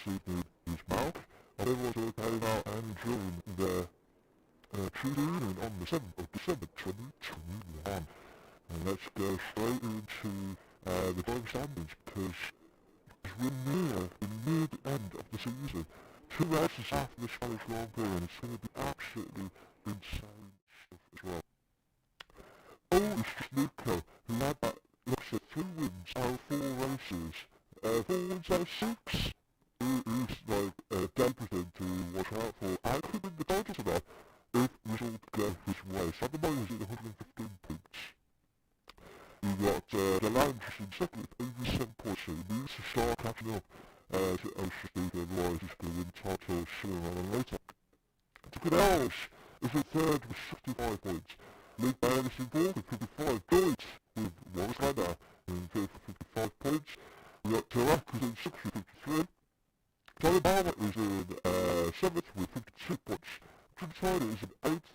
season is March. Everyone's located out and enjoying their Tuesday on the 7th of December 2021. And let's go straight into the driving standings because we're near the end of the season. 2 races after the Spanish Grand Prix, and it's going to be absolutely insane stuff as well. Oh, it's just Nico, who had that, like I said, 3 wins out of 4 races. 4 wins out of 6. He's like everything to watch out for. I could win the title tonight if results go his way. So at the moment he's at 115 points. We got the Lounge in second with 87 points, so he needs to start catching up to Ocean Speed, otherwise he's going to win the title sooner rather than later. Ticket Hours is in third with 65 points. League by Anderson Ball with 55. Joyce with Wallace Lander in third for 55 points. We got Tarak who's in 6th with 53. Tyler Barber is in 7th with 52 points. Jim Tyler is in 8th.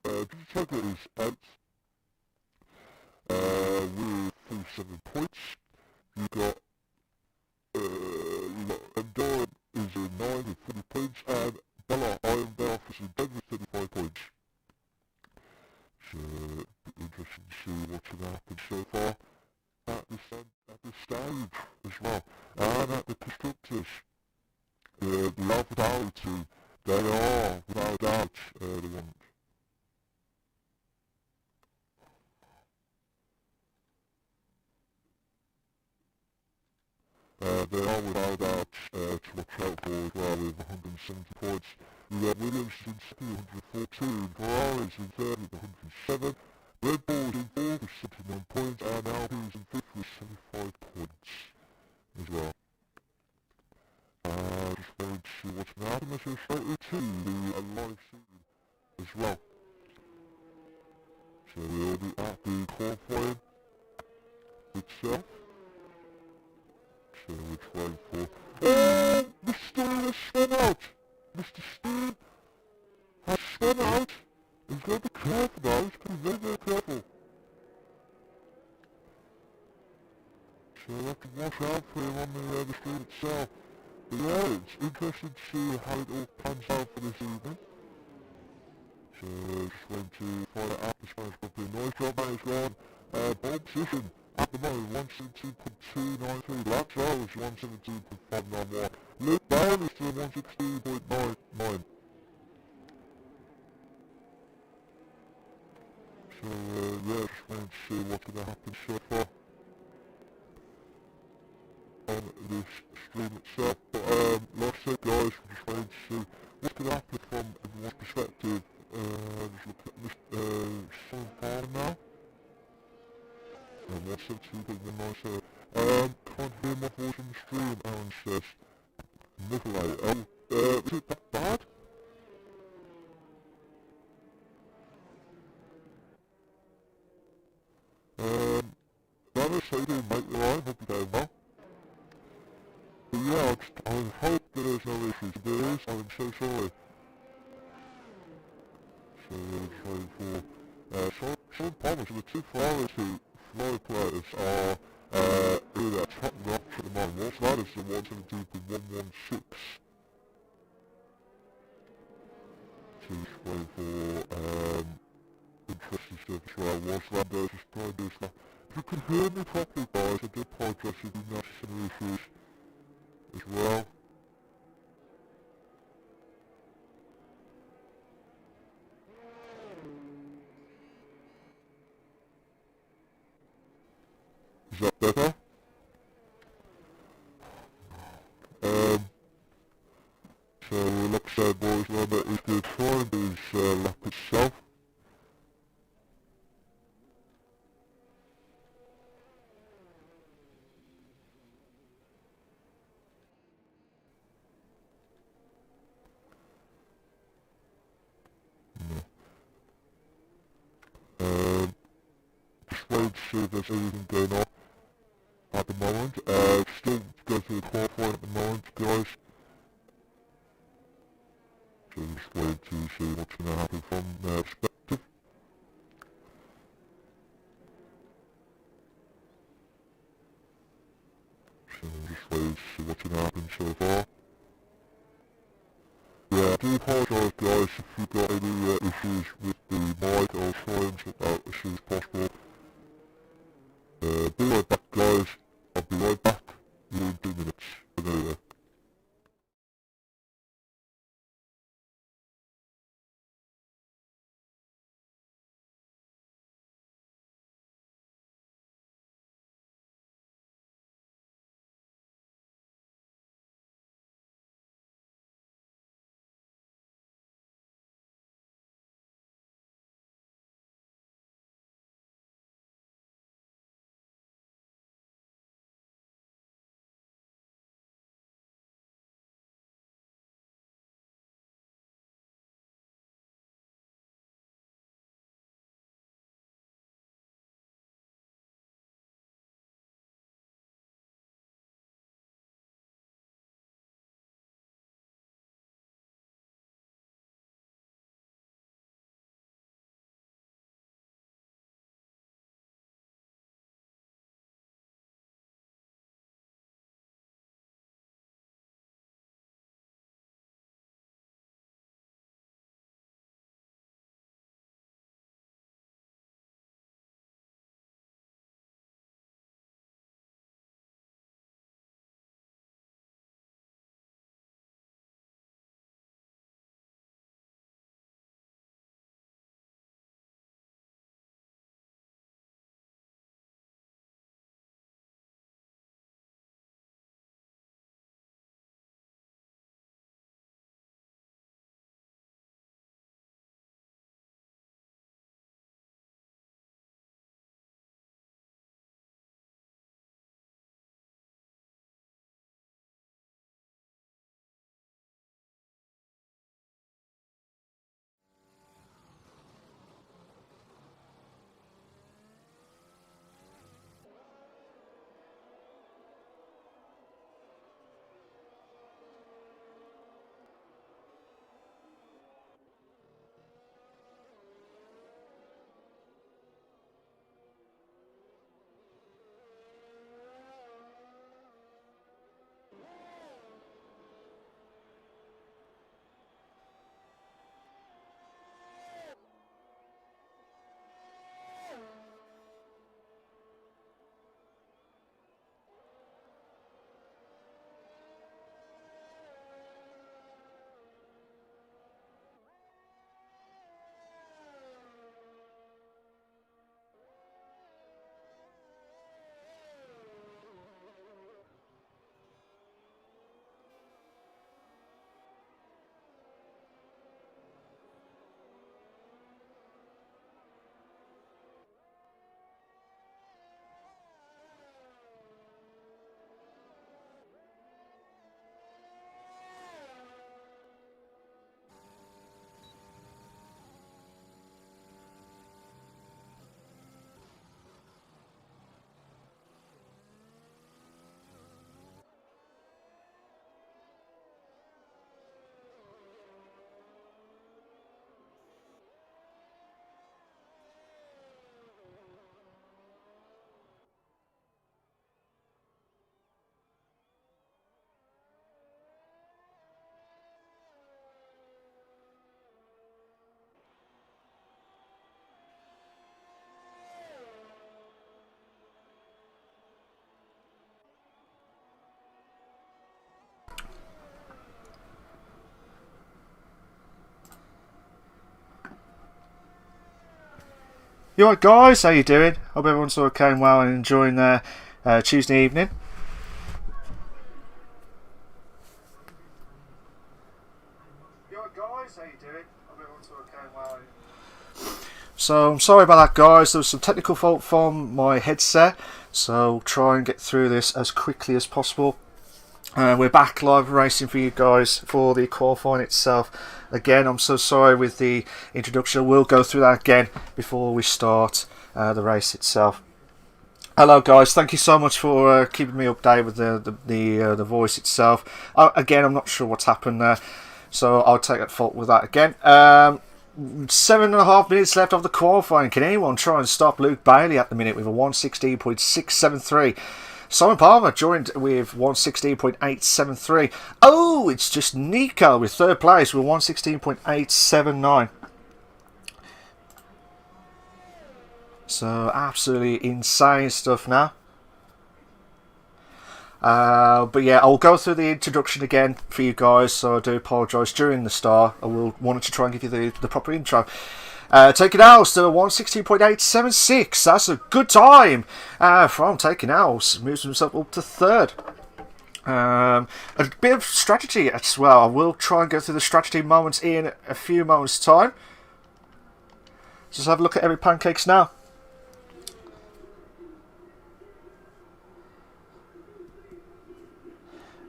Jim Tyler is 8th with 47 points. You got Doran is in 9 with 40 points, and Bella Iron Belf is in 10 with 35 points. So, interesting to see what's going to happen so far at this stage as well. And at the constructors, the Alpha Tauri team, they are without a doubt the ones. They are without a doubt to watch out for as well with 170 points. We got Williams in 2nd with 114, Ferraris in 3rd with 107, Red Bull in 4th with 79 points, and Alpine in 5th with 75 points as well. Just wanted to see what's going to happen. Let's go straight into the live season as well. So we'll be at the qualifying itself. So we're trying for... Oh! Mr. Steele has spun out! Mr. Steele has spun out! He's got to be careful now, he's got to be very, very careful. So we'll have to watch out for him on the street itself. But yeah, it's interesting to see how it all pans out for this evening. So just going to find out the Spanish Grand Prix. Nice job, mate, as well. Ball position at the moment, 117.293. Laps hours, 117.591. Luke Brown is to 116.99. So yeah, just waiting to see what's going to happen so far on this stream itself. But like I said, guys, we're just waiting to see what's going to happen from everyone's perspective. Just look at this Sun Farm now. 117.19, so can't hear my voice on the stream, Aaron says. Nikolai, is it that bad? Dennis, how you doing, mate? You alright? Hope you're doing well. But yeah, I hope there's no issues. If there is, I'm so sorry. So we're trying for Sean Palmer, so the 2 Ferraris who Florida players are in their top notch at the moment. What's that is the 117.116. So just waiting for interesting stuff as well. Whilst that does, just try and do stuff. If you can hear me properly, guys, I do apologise if you notice some issues as well. Is that better? So like I said, boys, remember, is going to try and do his lap itself. Just waiting to see if there's anything going on at the moment. Still go through the qualifying at the moment, guys. So just waiting to see what's going to happen from their perspective. please see what's going to happen so far. Yeah, I do apologise guys if you've got any issues with the mic. I'll try and sort that out as soon as possible. Be right back guys, I'll be right back in 2 minutes. Anyway. You alright guys, how you doing? Hope everyone's okay and well and enjoying their Tuesday evening. You alright guys, how you doing? Hope everyone's okay and well. So I'm sorry about that guys, there was some technical fault from my headset, so try and get through this as quickly as possible. We're back live racing for you guys for the qualifying itself. Again, I'm so sorry with the introduction. We'll go through that again before we start the race itself. Hello guys, thank you so much for keeping me updated with the voice itself. Again, I'm not sure what's happened there, so I'll take that fault with that again. 7.5 minutes left of the qualifying. Can anyone try and stop Luke Bailey at the minute with a 116.673? Simon Palmer joined with 116.873. Oh, it's just Nico with third place with 116.879. So absolutely insane stuff now. But yeah, I'll go through the introduction again for you guys, so I do apologise during the start. I wanted to try and give you the proper intro. Taking Owls to 116.876. That's a good time from Taking Owls. Moves himself up to third. A bit of strategy as well. I will try and go through the strategy moments in a few moments' time. Just have a look at Eric Pancakes now.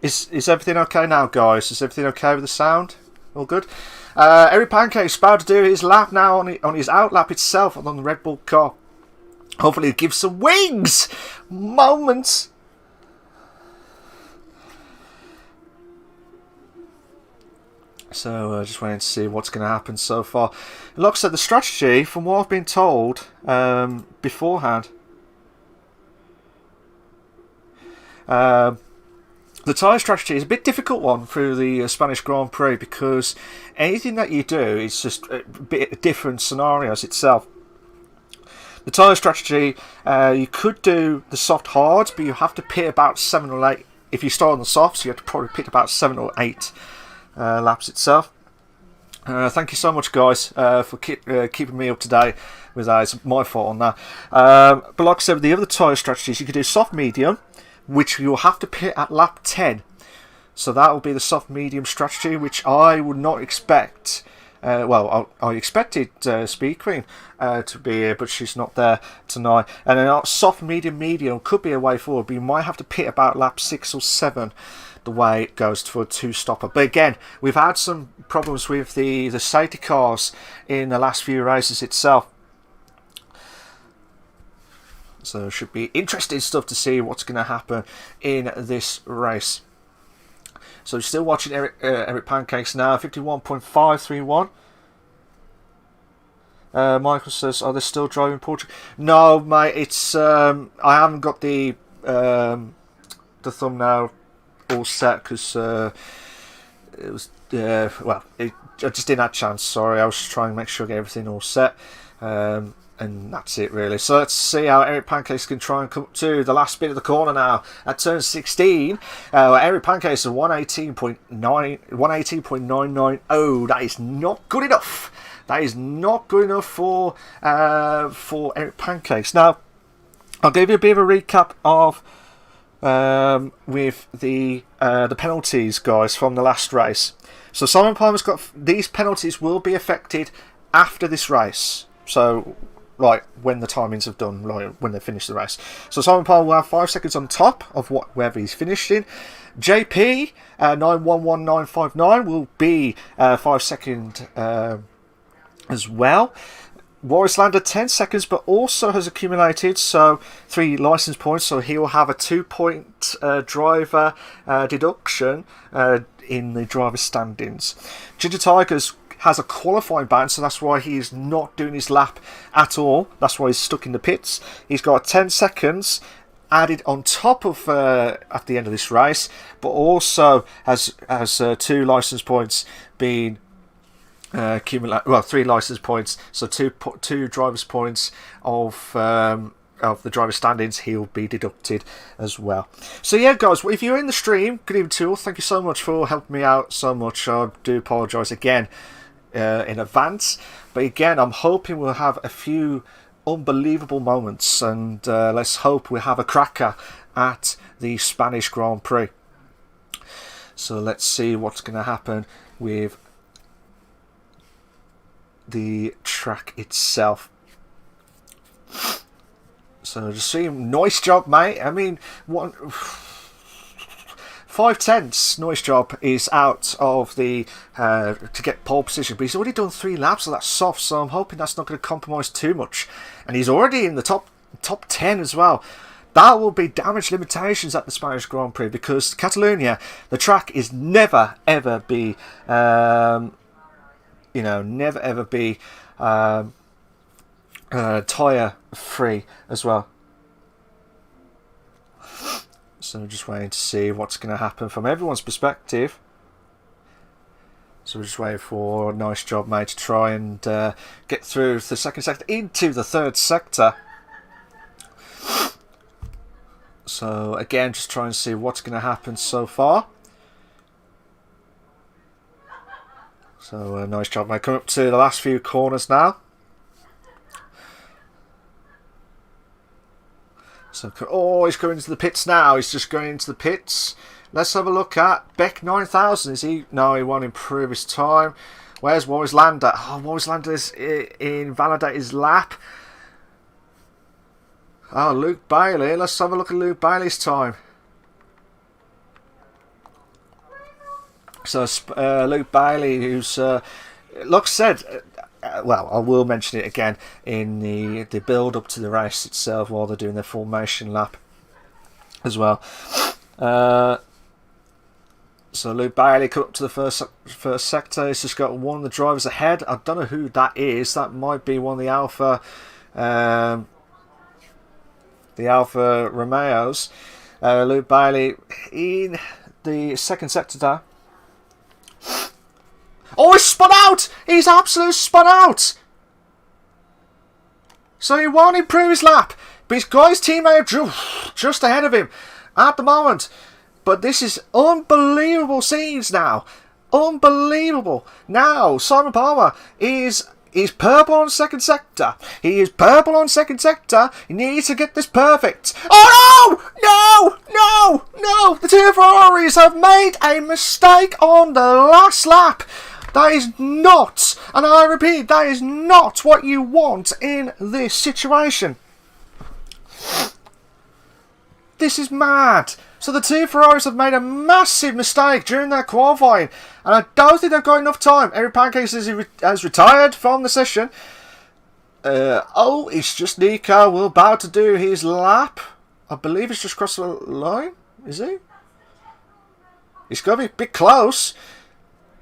Is everything okay now, guys? Is everything okay with the sound? All good? Eric Pancake's about to do his lap now on his out lap itself on the Red Bull car. Hopefully it gives some wings! Moments! So just waiting to see what's going to happen so far. Like I said, the strategy, from what I've been told beforehand, the tyre strategy is a bit difficult one through the Spanish Grand Prix, because anything that you do is just a bit different scenarios itself. The tyre strategy, you could do the soft hards, but you have to pit about 7 or 8. If you start on the softs, you have to probably pit about 7 or 8 laps itself. Thank you so much, guys, for keeping me up to date with that. It's my fault on that. But like I said, with the other tyre strategies, you could do soft medium, which you'll have to pit at lap 10. So that will be the soft medium strategy, which I would not expect. Well, I expected Speed Queen to be here, but she's not there tonight. And then soft medium could be a way forward, but you might have to pit about lap 6 or 7 the way it goes for a two-stopper. But again, we've had some problems with the safety cars in the last few races itself. So it should be interesting stuff to see what's going to happen in this race. So still watching Eric Pancakes now, 51.531. Michael says, "Are they still driving Portugal?" No, mate. It's I haven't got the thumbnail all set because it was well, I just didn't have a chance. Sorry, I was just trying to make sure I get everything all set. And that's it really. So let's see how Eric Pancakes can try and come up to the last bit of the corner now at turn 16. Eric Pancakes at 118.990. That is not good enough. That is not good enough for Eric Pancakes. Now, I'll give you a bit of a recap of with the penalties, guys, from the last race. So Simon Palmer's got these penalties will be affected after this race. So, like when the timings have done, like when they finish the race. So Simon Palmer will have 5 seconds on top of whatever he's finished in. JP 911959 will be 5 second as well. Warris Lander 10 seconds, but also has accumulated 3 license points, so he will have a 2-point driver deduction in the driver standings. Ginger Tigers has a qualifying ban, so that's why he's not doing his lap at all. That's why he's stuck in the pits. He's got 10 seconds added on top of at the end of this race, but also has 2 license points being accumulated. Well, 3 license points, so 2 drivers points of the driver standings he'll be deducted as well. So yeah, guys, if you're in the stream, good evening to you all. Thank you so much for helping me out so much. I do apologise again in advance, but again, I'm hoping we'll have a few unbelievable moments, and let's hope we have a cracker at the Spanish Grand Prix. So let's see what's going to happen with the track itself. So just see him. Nice job, mate. I mean, 5/10 noise job is out of the to get pole position, but he's already done 3 laps of that soft, so I'm hoping that's not going to compromise too much. And he's already in the top 10 as well. That will be damage limitations at the Spanish Grand Prix, because Catalonia, the track is never ever be never ever be tyre free as well. So we're just waiting to see what's going to happen from everyone's perspective. So we're just waiting for a nice job, mate, to try and get through the second sector into the third sector. So again, just try and see what's going to happen so far. So nice job, mate. Coming up to the last few corners now. So, oh, he's going into the pits now. He's just going into the pits. Let's have a look at Beck 9000. Is he? No, he won't improve his time. Where's Warrislander? Oh, Warrislander is invalidate his lap. Oh, Luke Bailey. Let's have a look at Luke Bailey's time. So, Luke Bailey, who's, like I said, well, I will mention it again in the build up to the race itself while they're doing their formation lap as well. So Luke Bailey come up to the first sector. He's just got one of the drivers ahead. I don't know who that is. That might be one of the Alfa Romeos. Luke Bailey in the second sector there. Oh, he's spun out! He's absolutely spun out! So he won't improve his lap. But he's got his teammate just ahead of him at the moment. But this is unbelievable scenes now. Unbelievable. Now, Simon Palmer is purple on second sector. He is purple on second sector. He needs to get this perfect. Oh no! No! No! No! The two Ferraris have made a mistake on the last lap. That is not, and I repeat, that is not what you want in this situation. This is mad. So the two Ferraris have made a massive mistake during their qualifying, and I don't think they've got enough time. Eric Pancakes has retired from the session. Oh, it's just Nico. We're about to do his lap. I believe he's just crossed the line. Is he? He's got to be a bit close.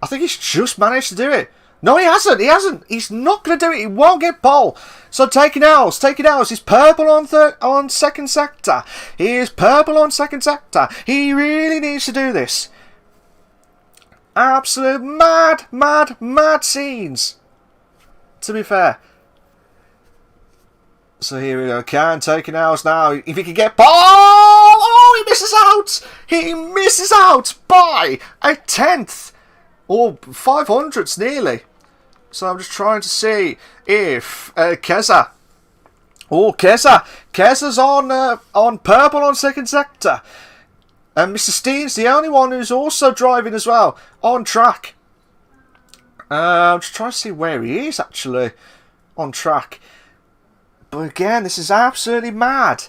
I think he's just managed to do it. No, he hasn't. He hasn't. He's not going to do it. He won't get pole. So taking L's. He's purple on second sector. He is purple on second sector. He really needs to do this. Absolute mad scenes. To be fair. So here we go. Can taking L's now. If he can get pole. Oh, he misses out. He misses out by a tenth. Or 500ths nearly. So I'm just trying to see if Keza. Oh, Keza's on purple on second sector. And Mr. Steen's the only one who's also driving as well on track. I'm just trying to see where he is actually on track. But again, this is absolutely mad.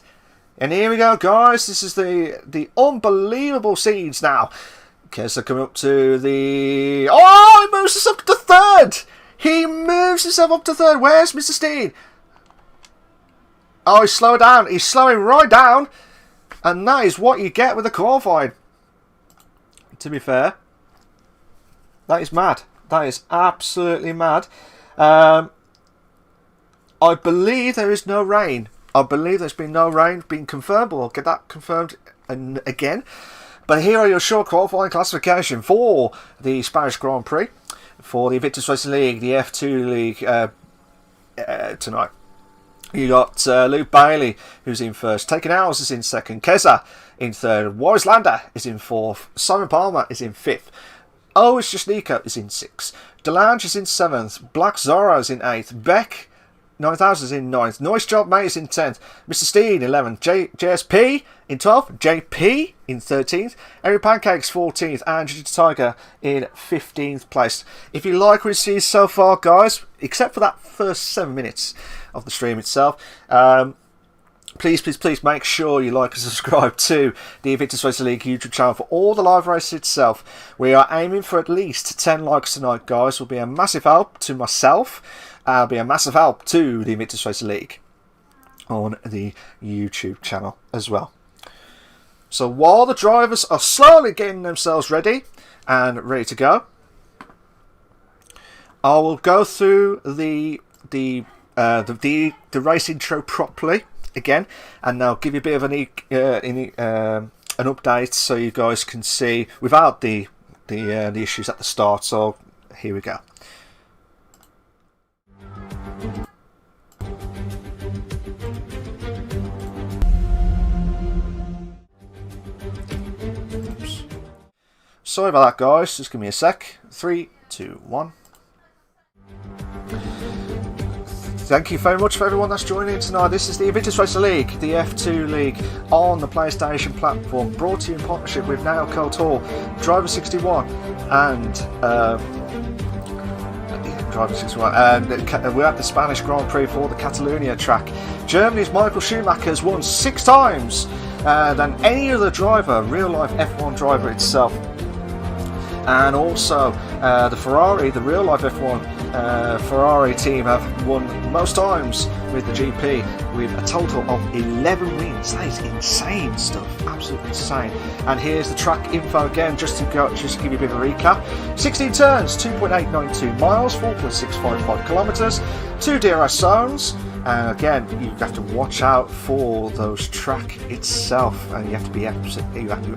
And here we go, guys. This is the unbelievable scenes now. Kessler coming up to the... Oh, he moves himself up to third! He moves himself up to third. Where's Mr. Steen? Oh, he's slowing down. He's slowing right down. And that is what you get with the qualifying. To be fair. That is mad. That is absolutely mad. I believe there is no rain. I believe there's been no rain being confirmed. We'll get that confirmed again. But here are your short qualifying classification for the Spanish Grand Prix, for the Invictus Racing League, the F2 League tonight. You got Luke Bailey, who's in first. Taking Ours is in second. Keza in third. Warrislander is in fourth. Simon Palmer is in fifth. Oh, it's just Nico is in sixth. Delange is in seventh. Black Zorro is in eighth. Beck 9000 is in 9th. Noise Job Mate is in 10th. Mr. Steen 11th. JSP in 12th. JP in 13th. Eric Pancakes 14th. And Digital Tiger in 15th place. If you like what you see so far, guys, except for that first 7 minutes of the stream itself, please make sure you like and subscribe to the Invictus Racing League YouTube channel for all the live races itself. We are aiming for at least 10 likes tonight, guys. Will be a massive help to myself. Be a massive help to the Invictus Racing League on the YouTube channel as well. So while the drivers are slowly getting themselves ready to go, I will go through the race intro properly again, and I'll give you a bit of an an update so you guys can see without the issues at the start. So here we go. Oops. Sorry about that, guys. Just give me a sec. 3, 2, 1. Thank you very much for everyone that's joining tonight. This is the Invictus Racing League, the F2 League, on the PlayStation platform, brought to you in partnership with Now Couture, Driver 61, and Driver 61. And we're at the Spanish Grand Prix for the Catalonia track. Germany's Michael Schumacher has won 6 times than any other driver, real life F1 driver itself. And also the Ferrari, the real life F1 Ferrari team, have won most times with the GP with a total of 11 wins. That is insane stuff, absolutely insane. And here's the track info again, just to give you a bit of a recap. 16 turns, 2.892 miles, 4.655 kilometres, 2 DRS zones. And again, you have to watch out for those track itself, and you have to be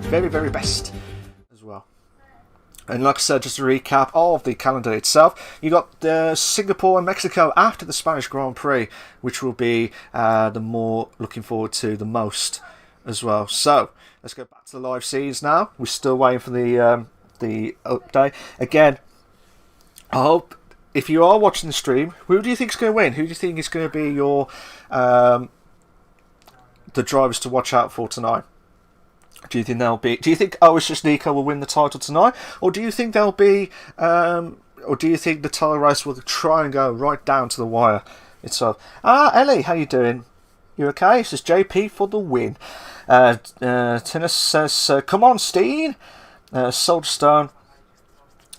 very, very best as well. And like I said, just a recap of the calendar itself, you got Singapore and Mexico after the Spanish Grand Prix, which will be the more looking forward to the most as well. So let's go back to the live scenes now. We're still waiting for the update. Again, I hope if you are watching the stream, who do you think is going to win? Who do you think is going to be your the drivers to watch out for tonight? Do you think they'll be? Do you think It's Just Nico will win the title tonight, or do you think they'll be? Or do you think the title race will try and go right down to the wire itself? Ellie, how you doing? You okay? It says JP for the win. Tennis says, "Come on, Steen." Soldstone.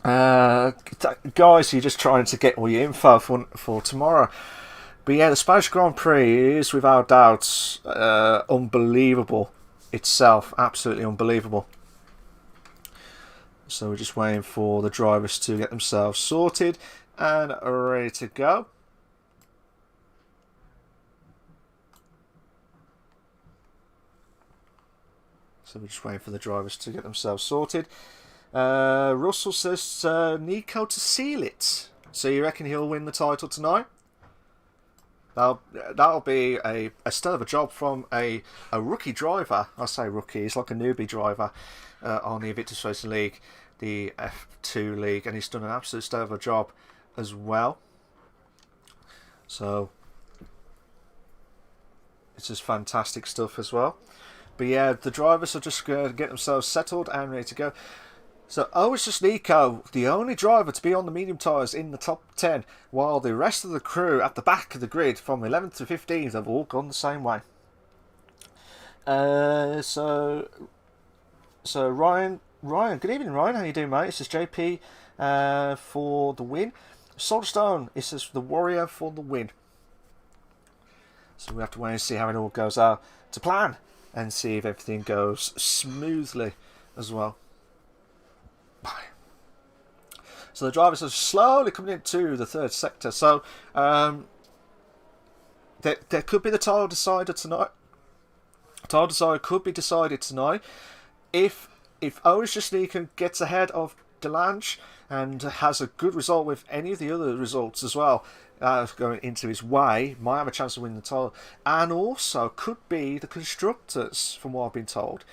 Guys, you're just trying to get all your info for tomorrow. But yeah, the Spanish Grand Prix is without doubt unbelievable itself, absolutely unbelievable. So we're just waiting for the drivers to get themselves sorted and ready to go. So we're just waiting for the drivers to get themselves sorted. Russell says Nico to seal it. So you reckon he'll win the title tonight? That'll be a still of a job from a rookie driver. I say rookie, he's like a newbie driver on the Invictus Racing League, the F2 League, and he's done an absolute still of a job as well. So it's just fantastic stuff as well. But yeah, the drivers are just going to get themselves settled and ready to go. So It's Just Nico, the only driver to be on the medium tyres in the top 10, while the rest of the crew at the back of the grid from 11th to 15th have all gone the same way. So Ryan, good evening Ryan, how you doing mate? It says JP for the win. Soulstone, it says the Warrior for the win. So we have to wait and see how it all goes out to plan and see if everything goes smoothly as well. So the drivers are slowly coming into the third sector. So there could be the title decider tonight. Title decider could be decided tonight if It's Just Nico gets ahead of Delange and has a good result with any of the other results as well going into his way, might have a chance of winning the title. And also could be the constructors, from what I've been told.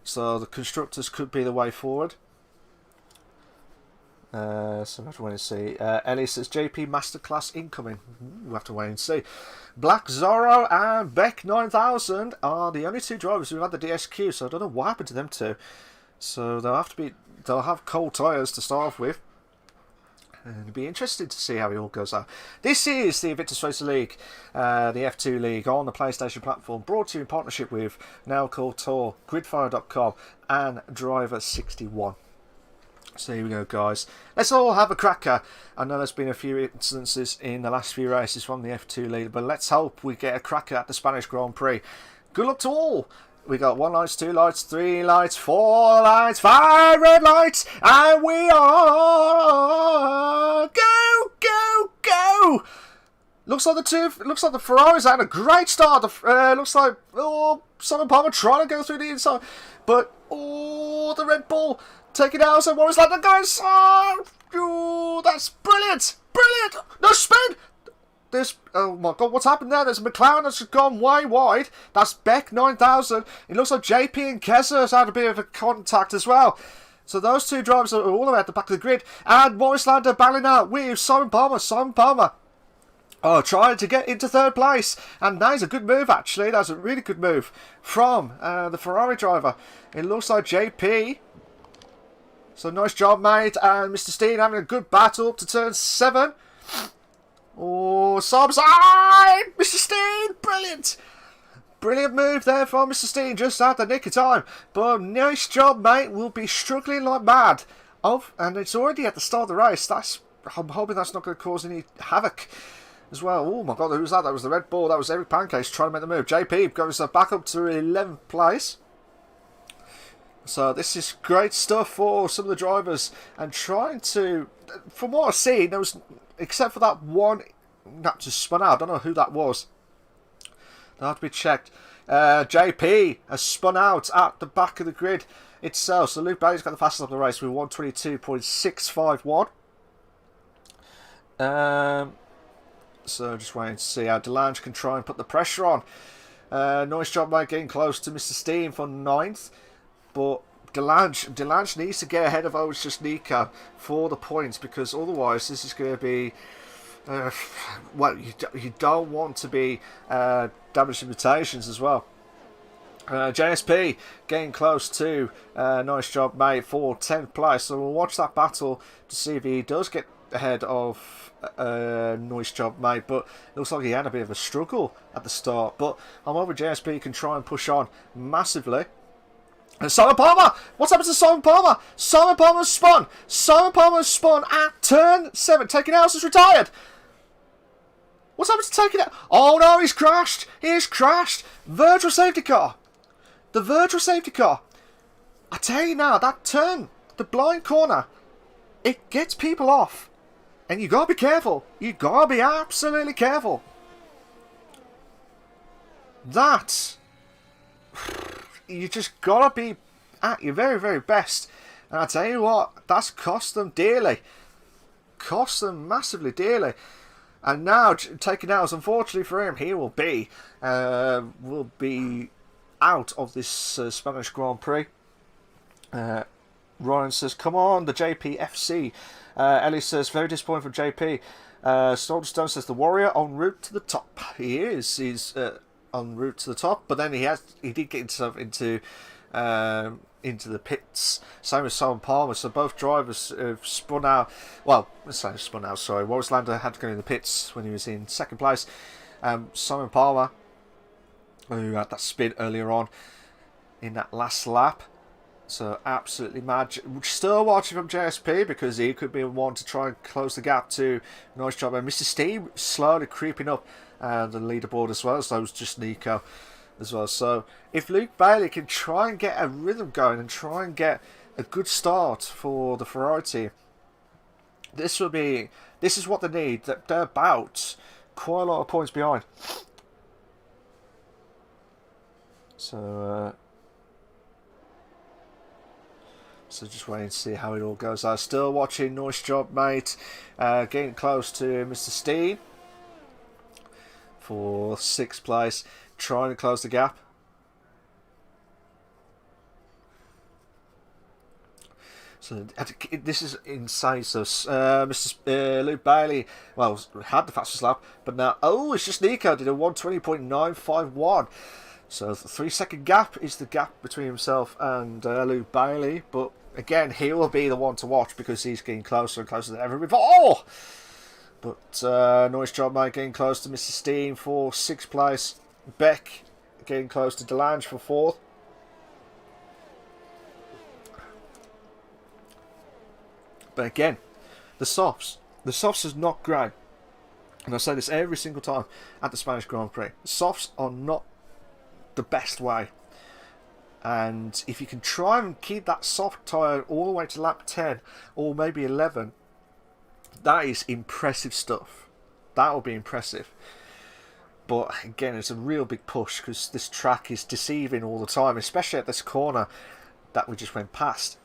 So the constructors could be the way forward. So we'll have to wait and see. Ellie says JP Masterclass incoming. We'll have to wait and see. Black Zorro and Beck 9000 are the only two drivers who have had the DSQ, so I don't know what happened to them two. So they'll have cold tyres to start off with. And it'll be interesting to see how it all goes out. This is the Invictus Racing League, the F2 League on the PlayStation platform, brought to you in partnership with Now Couture, Gridfire.com and Driver 61. So here we go, guys. Let's all have a cracker. I know there's been a few instances in the last few races from the F2 League, but let's hope we get a cracker at the Spanish Grand Prix. Good luck to all. We got 1 lights, 2 lights, 3 lights, 4 lights, 5 red lights, and we are go, go, go. Looks like the Ferraris had a great start. Looks like Simon Palmer trying to go through the inside, but the Red Bull taking out. So Morris Landa goes. That's brilliant, brilliant. No spin. Oh my god, what's happened there? There's a McLaren that's gone way wide. That's Beck 9000. It looks like JP and Kessa has had a bit of a contact as well. So those two drivers are all the way at the back of the grid, and Morris Landa battling out with Simon Palmer. Simon Palmer. Trying to get into third place. And that is a good move, actually. That's a really good move from the Ferrari driver. It looks like JP. So nice job, mate. And Mr. Steen having a good battle up to turn 7. Side by side! Mr. Steen! Brilliant! Brilliant move there from Mr. Steen, just at the nick of time. But nice job, mate. We'll be struggling like mad. And it's already at the start of the race. I'm hoping that's not going to cause any havoc as well. Oh my god, who was that? That was the Red Bull. That was Eric Pancakes trying to make the move. JP goes back up to 11th place. So this is great stuff for some of the drivers. And trying to, from what I've seen, there was, except for that one that just spun out. I don't know who that was. That'll have to be checked. JP has spun out at the back of the grid itself. So Luke Bailey's got the fastest of the race with 122.651. So just waiting to see how Delange can try and put the pressure on. Nice job, mate, getting close to Mr. Steen for 9th. But Delange needs to get ahead of just Nico for the points, because otherwise this is going to be... well, you don't want to be damaging reputations as well. JSP getting close to nice job, mate, for 10th place. So we'll watch that battle to see if he does get ahead of nice job, mate, but it looks like he had a bit of a struggle at the start. But I'm hoping JSP can try and push on massively. And Simon Palmer! What's happened to Simon Palmer? Simon Palmer's spun! Simon Palmer's spun at turn 7. Taking House is retired! What's happened to Taking Out? Oh no, he's crashed! He's crashed! Virtual safety car! The virtual safety car! I tell you now, that turn, the blind corner, it gets people off. And you gotta be careful. You gotta be absolutely careful. That, you just gotta be at your very, very best. And I tell you what, that's cost them dearly. Cost them massively dearly. And now, Taking Out, unfortunately for him, he will be out of this Spanish Grand Prix. Ryan says, come on, the JPFC. Ellie says, very disappointing from JP. Stone says, the Warrior en route to the top. He is. He's en route to the top, but then he did get himself into the pits. Same as Simon Palmer. So both drivers have spun out. Well, spun out. Sorry, Morris Landa had to go in the pits when he was in 2nd place. Simon Palmer, who had that spin earlier on in that last lap. So absolutely mad. Still watching from JSP, because he could be one to try and close the gap to nice job. And Mr. Steve slowly creeping up the leaderboard as well. So it was just Nico as well. So if Luke Bailey can try and get a rhythm going and try and get a good start for the Ferrari team, this is what they need. They're about quite a lot of points behind. So just waiting to see how it all goes. I'm still watching. Nice job, mate. Getting close to Mr. Steen for 6th place. Trying to close the gap. So this is insane. So Mr. Luke Bailey, well, had the fastest lap, but now, it's just Nico did a 120.951. So the 3-second gap is the gap between himself and Luke Bailey. But again, he will be the one to watch, because he's getting closer and closer than ever before. But nice job, mate, getting close to Mr. Steen for 6th place. Beck getting close to Delange for 4th. But again, the softs is not great. And I say this every single time at the Spanish Grand Prix. The softs are not the best way. And if you can try and keep that soft tyre all the way to lap 10 or maybe 11, that is impressive stuff. That would be impressive. But again, it's a real big push because this track is deceiving all the time, especially at this corner that we just went past.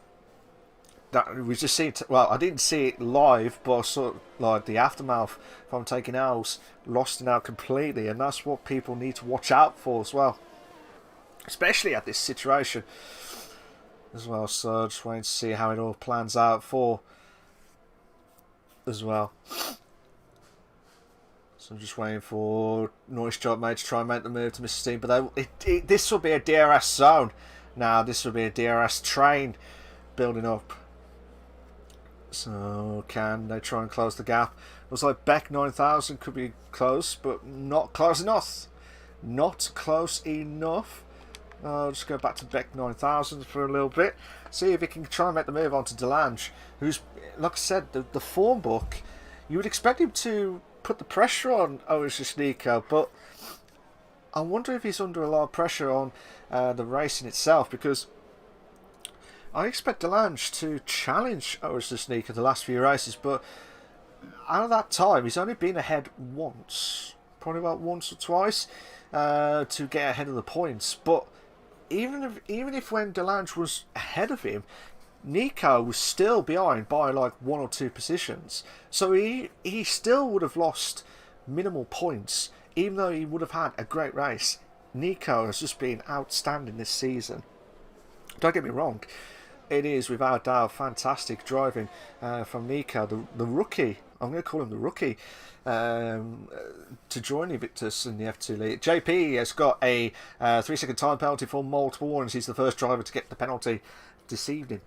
That we just seen. Well, I didn't see it live, but I saw like the aftermath from taking L's, lost it out completely, and that's what people need to watch out for as well, especially at this situation as well. So just waiting to see how it all plans out for as well. So I'm just waiting for Noise Job Mate to try and make the move to Mr. Steam, but this will be a DRS zone. Now this will be a DRS train building up. So can they try and close the gap? Looks like Beck 9000 could be close, but not close enough. Not close enough. I'll just go back to Beck 9000 for a little bit. See if he can try and make the move on to Delange, who's, like I said, the form book. You would expect him to put the pressure on Oasis Nico, but I wonder if he's under a lot of pressure on the racing itself, because I expect Delange to challenge Oasis Nico the last few races, but out of that time he's only been ahead once, probably about once or twice, to get ahead of the points. But even if when Delange was ahead of him, Nico was still behind by like 1 or 2 positions, so he still would have lost minimal points, even though he would have had a great race. Nico has just been outstanding this season. Don't get me wrong, it is without doubt fantastic driving from Nico, the rookie. I'm going to call him the rookie, to join Invictus in the F2 League. JP has got a 3-second time penalty for multiple warnings. He's the first driver to get the penalty this evening.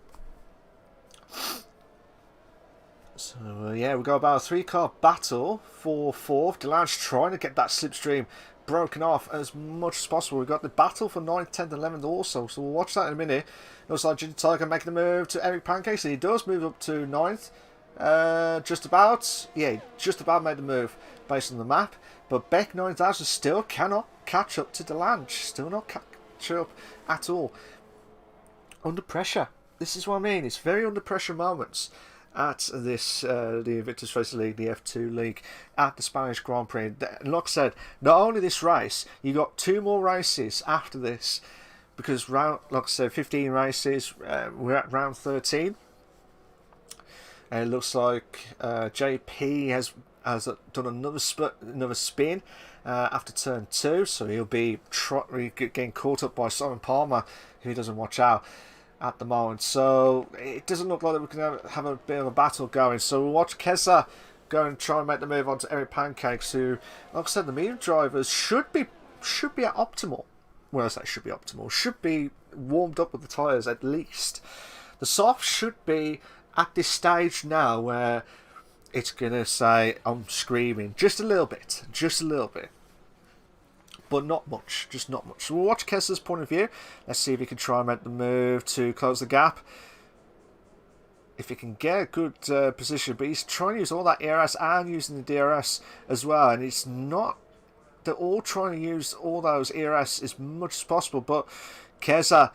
So yeah, we got about a 3-car battle for 4th. Delange trying to get that slipstream broken off as much as possible. We've got the battle for 9th, 10th, 11th also, so we'll watch that in a minute. Looks like Ginger Tiger making the move to Eric Pancakes, and he does move up to 9th. Just about, yeah, just about made the move based on the map. But Beck 9000 still cannot catch up to Delange, still not catch up at all. Under pressure. This is what I mean. It's very under pressure moments at this the Invictus Racing League, the F2 League, at the Spanish Grand Prix. And like I said, not only this race, you got 2 more races after this, because round, like I said, 15 races. We're at round 13, and it looks like JP has done another spin after turn 2, so he'll be getting caught up by Simon Palmer if he doesn't watch out at the moment. So it doesn't look like that we can have a bit of a battle going. So we'll watch Keza go and try and make the move on to Eric Pancakes, who, like I said, the medium drivers should be at optimal. When I say should be optimal, should be warmed up with the tyres at least. The soft should be at this stage now where it's gonna say I'm screaming just a little bit, but not much, just not much. So we'll watch Kessler's point of view. Let's see if he can try and make the move to close the gap. If he can get a good position, but he's trying to use all that ERS and using the DRS as well, and it's not. They're all trying to use all those ERS as much as possible, but Keza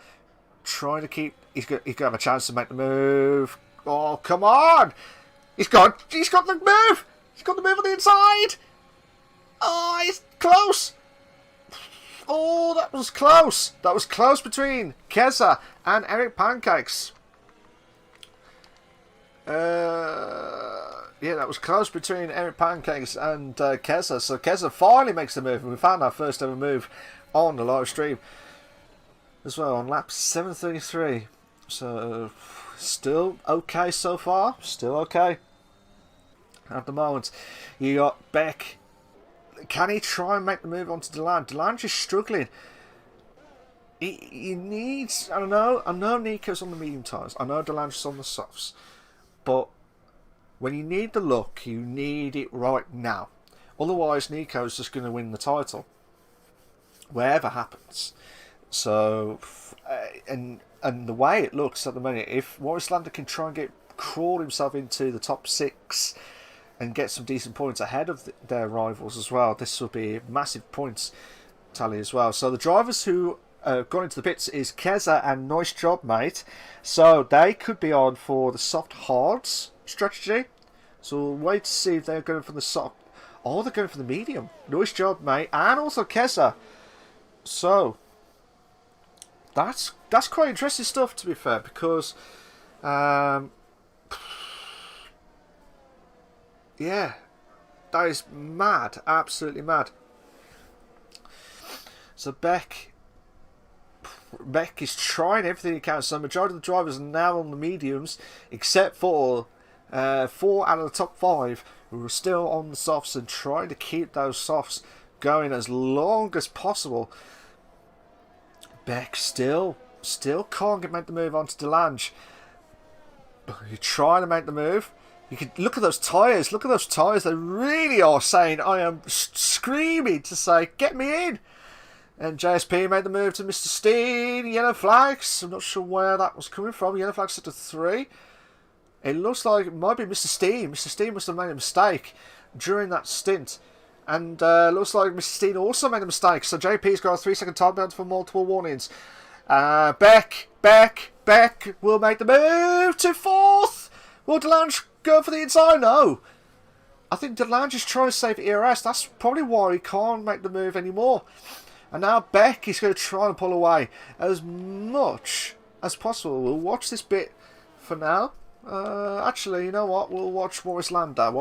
trying to keep. He's got to have a chance to make the move. Oh, come on! He's got the move. He's got the move on the inside. Oh, he's close. Oh, that was close. That was close between Keza and Eric Pancakes. Yeah, that was close between Eric Pancakes and Keza. So Keza finally makes the move, and we found our first ever move on the live stream as well on lap 733. So still okay so far. Still okay at the moment. You got Beck. Can he try and make the move onto Delange? Delange is struggling. He needs. I don't know. I know Nico's on the medium tyres. I know Delange's on the softs. But when you need the look, you need it right now. Otherwise, Nico's just going to win the title, wherever happens. So, and the way it looks at the minute, if Warrislander can try and crawl himself into the top 6 and get some decent points ahead of their rivals as well, this will be a massive points tally as well. So the drivers who gone into the pits is Keza and Nice Job Mate. So they could be on for the soft hards strategy. So we'll wait to see if they're going for the soft Oh, they're going for the medium. Nice job, mate. And also Keza. So, that's quite interesting stuff, to be fair, because, yeah, that is mad. Absolutely mad. So Beck is trying everything he can. So the majority of the drivers are now on the mediums, except for 4 out of the top 5 who are still on the softs and trying to keep those softs going as long as possible. Beck still can't make the move onto Delange. You're trying to make the move. You can look at those tyres. Look at those tyres. They really are saying, I am screaming to say, get me in. And JSP made the move to Mr. Steen. Yellow flags. I'm not sure where that was coming from. Yellow flags set to 3. It looks like it might be Mr. Steen. Mr. Steen must have made a mistake during that stint. And looks like Mr. Steen also made a mistake. So JP's got a 3-second time penalty for multiple warnings. Beck will make the move to 4th. Will Delange go for the inside? No. I think Delange is trying to save ERS. That's probably why he can't make the move anymore. And now Beck is going to try and pull away as much as possible. We'll watch this bit for now. Actually, you know what? We'll watch Morris Lander.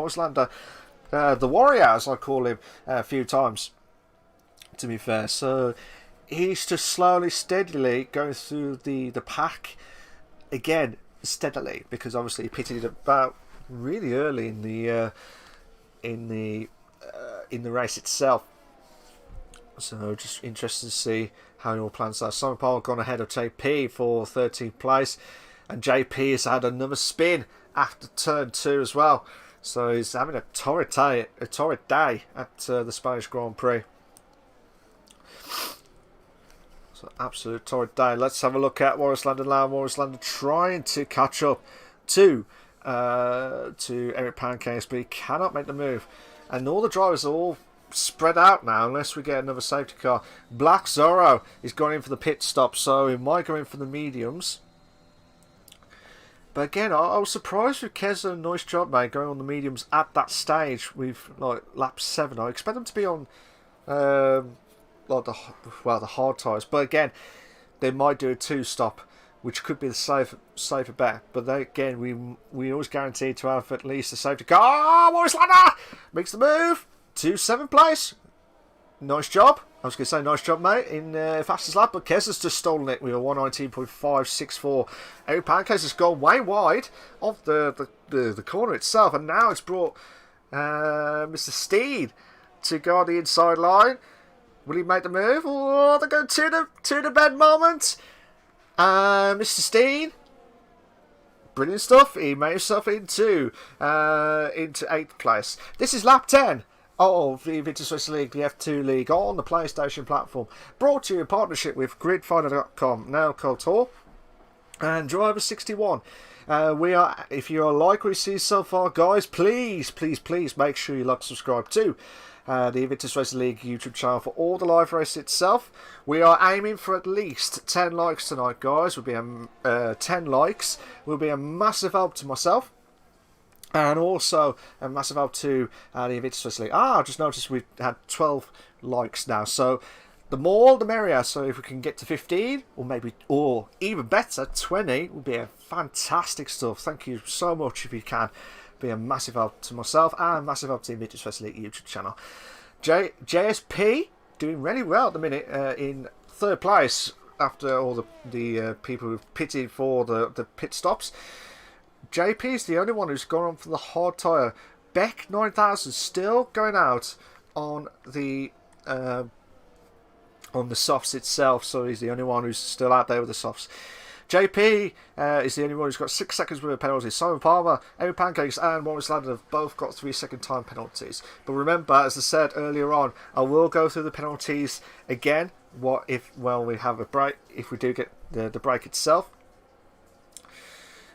The Warrior, as I call him, a few times, to be fair. So he's just slowly, steadily going through the pack again, steadily, because obviously he pitted about really early in the race itself. So just interested to see how your plans are. Simon Powell gone ahead of JP for 13th place, and JP has had another spin after turn 2 as well. So he's having a torrid day at the Spanish Grand Prix. So absolute torrid day. Let's have a look at Morris Lander now. Morris Lander trying to catch up to Eric Pancakes, but he cannot make the move. And all the drivers are all spread out now, unless we get another safety car. Black Zorro is going in for the pit stop, so he might go in for the mediums. But again, I was surprised with Keza. Nice job, mate, going on the mediums at that stage with like lap 7. I expect them to be on like the hard tyres, but again, they might do a 2-stop, which could be the safer bet. But then again, we always guarantee to have at least a safety car. Morris Lander makes the move to 7th place. Nice job. I was going to say nice job, mate, in fastest lap, but Keza's just stolen it with a 119.564. Eric Pancakes has gone way wide of the corner itself, and now it's brought Mr. Steed to go on the inside line. Will he make the move? Oh, they go to the bed moment. Mr. Steen, brilliant stuff. He made himself into 8th place. This is lap 10 of the Invictus Racing League, the F2 League, on the PlayStation platform. Brought to you in partnership with GridFinder.com, Now Couture, and Driver 61. If you are like what you see so far, guys, please make sure you like, subscribe to the Invictus Racing League YouTube channel for all the live race itself. We are aiming for at least 10 likes tonight, guys. 10 likes will be a massive help to myself, and also a massive help to the Invictus Racing League. I just noticed we've had 12 likes now, so the more the merrier. So if we can get to 15, or even better, 20, would be a fantastic stuff. Thank you so much if you can. Be a massive help to myself and massive help to the Invictus Racing League YouTube channel. JSP doing really well at the minute in 3rd place after all the people who've pitted for the pit stops. JP is the only one who's gone on for the hard tyre. Beck 9000 still going out on the softs itself, so he's the only one who's still out there with the softs. JP is the only one who's got 6 seconds with a penalty. Simon Palmer, Eric Pancakes and Morris Lander have both got 3-second time penalties. But remember, as I said earlier on, I will go through the penalties again. We have a break, if we do get the break itself.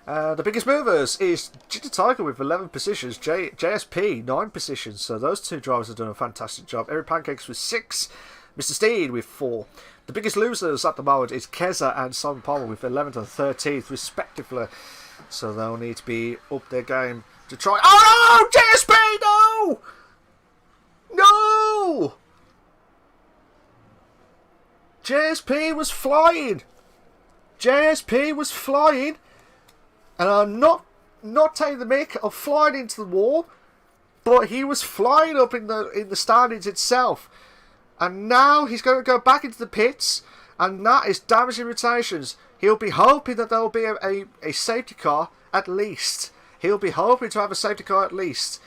The biggest movers is Ginger Tiger with 11 positions, JSP 9 positions. So those two drivers have done a fantastic job. Eric Pancakes with 6, Mr. Steed with 4. The biggest losers at the moment is Keza and Simon Palmer with 11th and 13th respectively. So they'll need to be up their game to try. Oh no! JSP, no! Oh! JSP was flying. JSP was flying. And I'm not taking the mick of flying into the wall, but he was flying up in the standings itself. And now he's going to go back into the pits, and that is damaging rotations. He'll be hoping that there will be a safety car at least. He'll be hoping to have a safety car at least.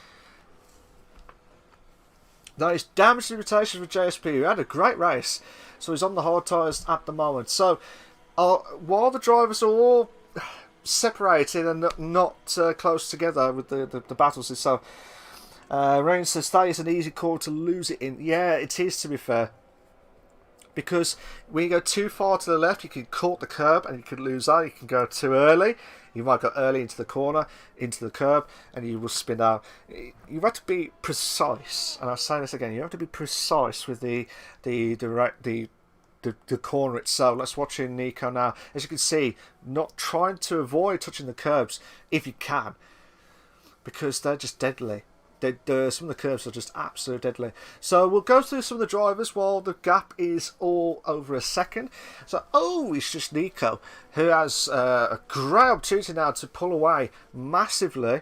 That is damaging rotations for JSP, who had a great race. So he's on the hard tyres at the moment. So while the drivers are all separated and not close together with the battles itself, Rain says that is an easy call to lose it in. Yeah, it is, to be fair. Because when you go too far to the left, you can cut the curb and you can lose that. You can go too early. You might go early into the corner, into the curb, and you will spin out. You have to be precise, and I'll say this again. You have to be precise with the corner itself. Let's watch in Nico now. As you can see, not trying to avoid touching the curbs if you can, because they're just deadly. Some of the curves are just absolutely deadly. So we'll go through some of the drivers while the gap is all over a second. So, it's just Nico, who has a great opportunity now to pull away massively.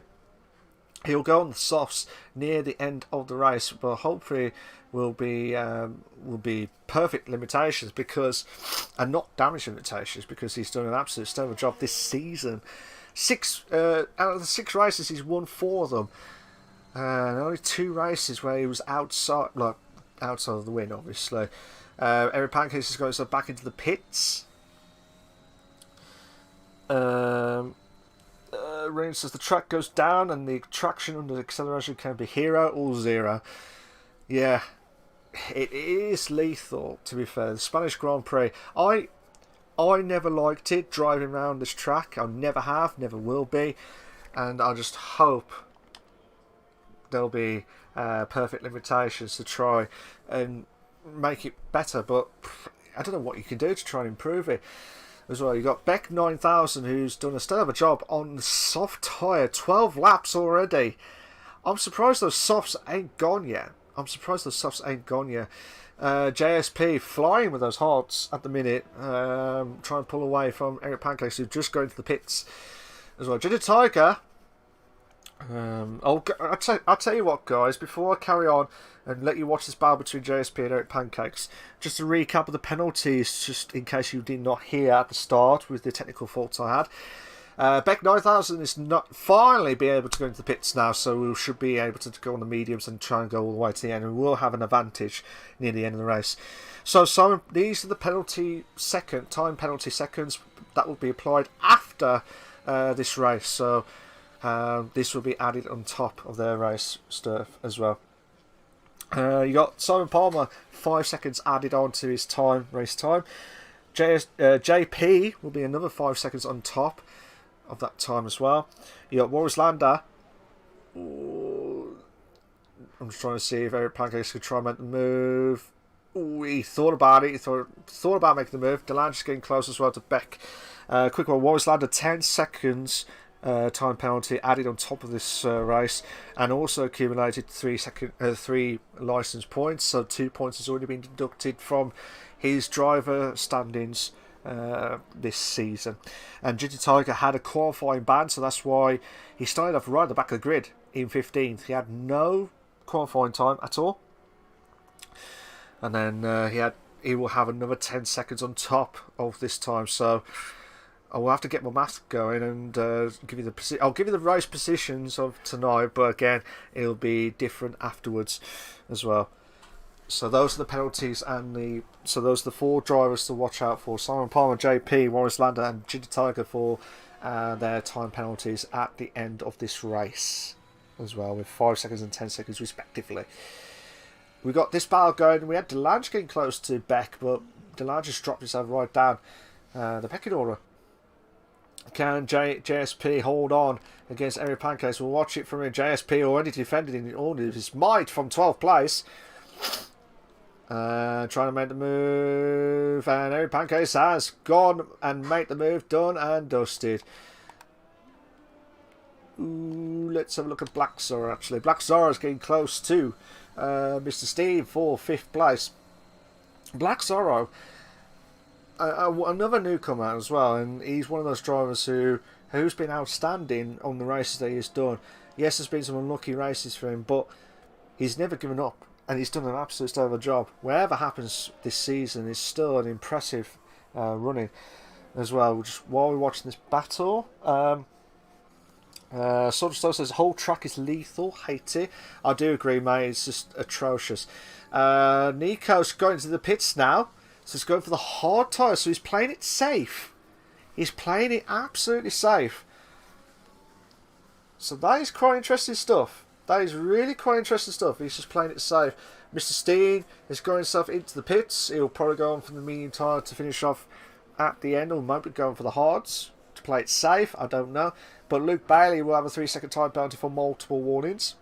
He'll go on the softs near the end of the race, but hopefully will be perfect limitations and not damage limitations, because he's done an absolute stellar job this season. Out of the 6 races, he's won 4 of them. And only 2 races where he was outside of the win, obviously. Eric Pancakes is going back into the pits. Rain says the track goes down and the traction under the acceleration can be 0 or 0. Yeah, it is lethal, to be fair. The Spanish Grand Prix, I never liked it driving around this track. I never have, never will be, and I just hope there'll be perfect limitations to try and make it better, but I don't know what you can do to try and improve it as well. You've got Beck 9000, who's done a stellar job on the soft tyre, 12 laps already. I'm surprised those softs ain't gone yet. JSP flying with those hards at the minute, trying to pull away from Eric Pancakes, who's just going to the pits as well. Ginger Tiger, I'll tell you what, guys, before I carry on and let you watch this battle between JSP and Eric Pancakes, just a recap of the penalties, just in case you did not hear at the start with the technical faults I had. Beck 9000 is not finally be able to go into the pits now, so we should be able to go on the mediums and try and go all the way to the end, and we'll have an advantage near the end of the race. So Simon, these are the time penalty seconds that will be applied after this race. So this will be added on top of their race stuff as well. You got Simon Palmer, 5 seconds added on to his race time. JP will be another 5 seconds on top of that time as well. You got Warris Lander. I'm just trying to see if Eric Pancakes could try and make the move. He thought about it. He thought about making the move. Delange's getting close as well to Beck. Quick one, Warris Lander, 10 seconds. Time penalty added on top of this race, and also accumulated 3 license points, so 2 points has already been deducted from his driver standings this season. And Ginger Tiger had a qualifying ban, so that's why he started off right at the back of the grid in 15th. He had no qualifying time at all, and then he will have another 10 seconds on top of this time. So I will have to get my math going and give you I'll give you the race positions of tonight, but again, it'll be different afterwards as well. So those are the penalties, and those are the 4 drivers to watch out for: Simon Palmer, JP, Warris Lander, and Ginger Tiger for their time penalties at the end of this race as well, with 5 seconds and 10 seconds respectively. We got this battle going. We had Delange getting close to Beck, but Delange just dropped himself right down the pecking order. Can JSP hold on against Eric Pancakes? We'll watch it from here. JSP already defended in all of his might from 12th place. Trying to make the move, and Eric Pancakes has gone and made the move, done and dusted. let's have a look at Black Zora, actually. Black Zora's getting close to Mr. Steve for 5th place. Black Zora, another newcomer as well, and he's one of those drivers who's been outstanding on the races that he's done. Yes, there's been some unlucky races for him, but he's never given up, and he's done an absolute stellar job. Whatever happens this season is still an impressive running as well. Just while we're watching this battle, Sort of Stuff says whole track is lethal. Hate it. I do agree, mate. It's just atrocious. Nico's going to the pits now, so he's going for the hard tyre. So he's playing it safe. He's playing it absolutely safe. So that is quite interesting stuff. That is really quite interesting stuff. He's just playing it safe. Mr. Steen is going himself into the pits. He'll probably go on for the medium tyre to finish off at the end, or might be going for the hards to play it safe. I don't know. But Luke Bailey will have a 3-second time penalty for multiple warnings.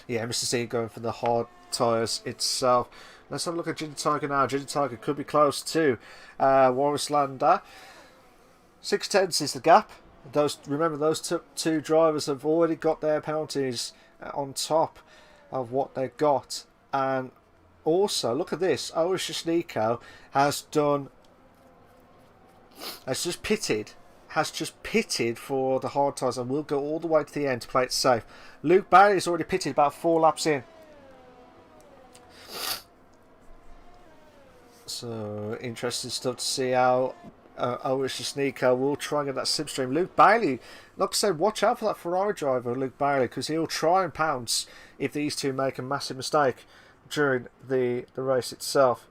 Yeah, Mr. Steen going for the hard tyres itself. Let's have a look at Ginger Tiger now. Ginger Tiger could be close to Warris Lander. 6/10 is the gap. Remember, those two drivers have already got their penalties on top of what they got. And also, look at this. Oasis Nico has just pitted for the hard tyres and will go all the way to the end to play it safe. Luke Bailey's already pitted about 4 laps in. So, interesting stuff to see how Oasis Nico will try and get that slipstream. Luke Bailey, like I said, watch out for that Ferrari driver, Luke Bailey, because he'll try and pounce if these two make a massive mistake during the race itself.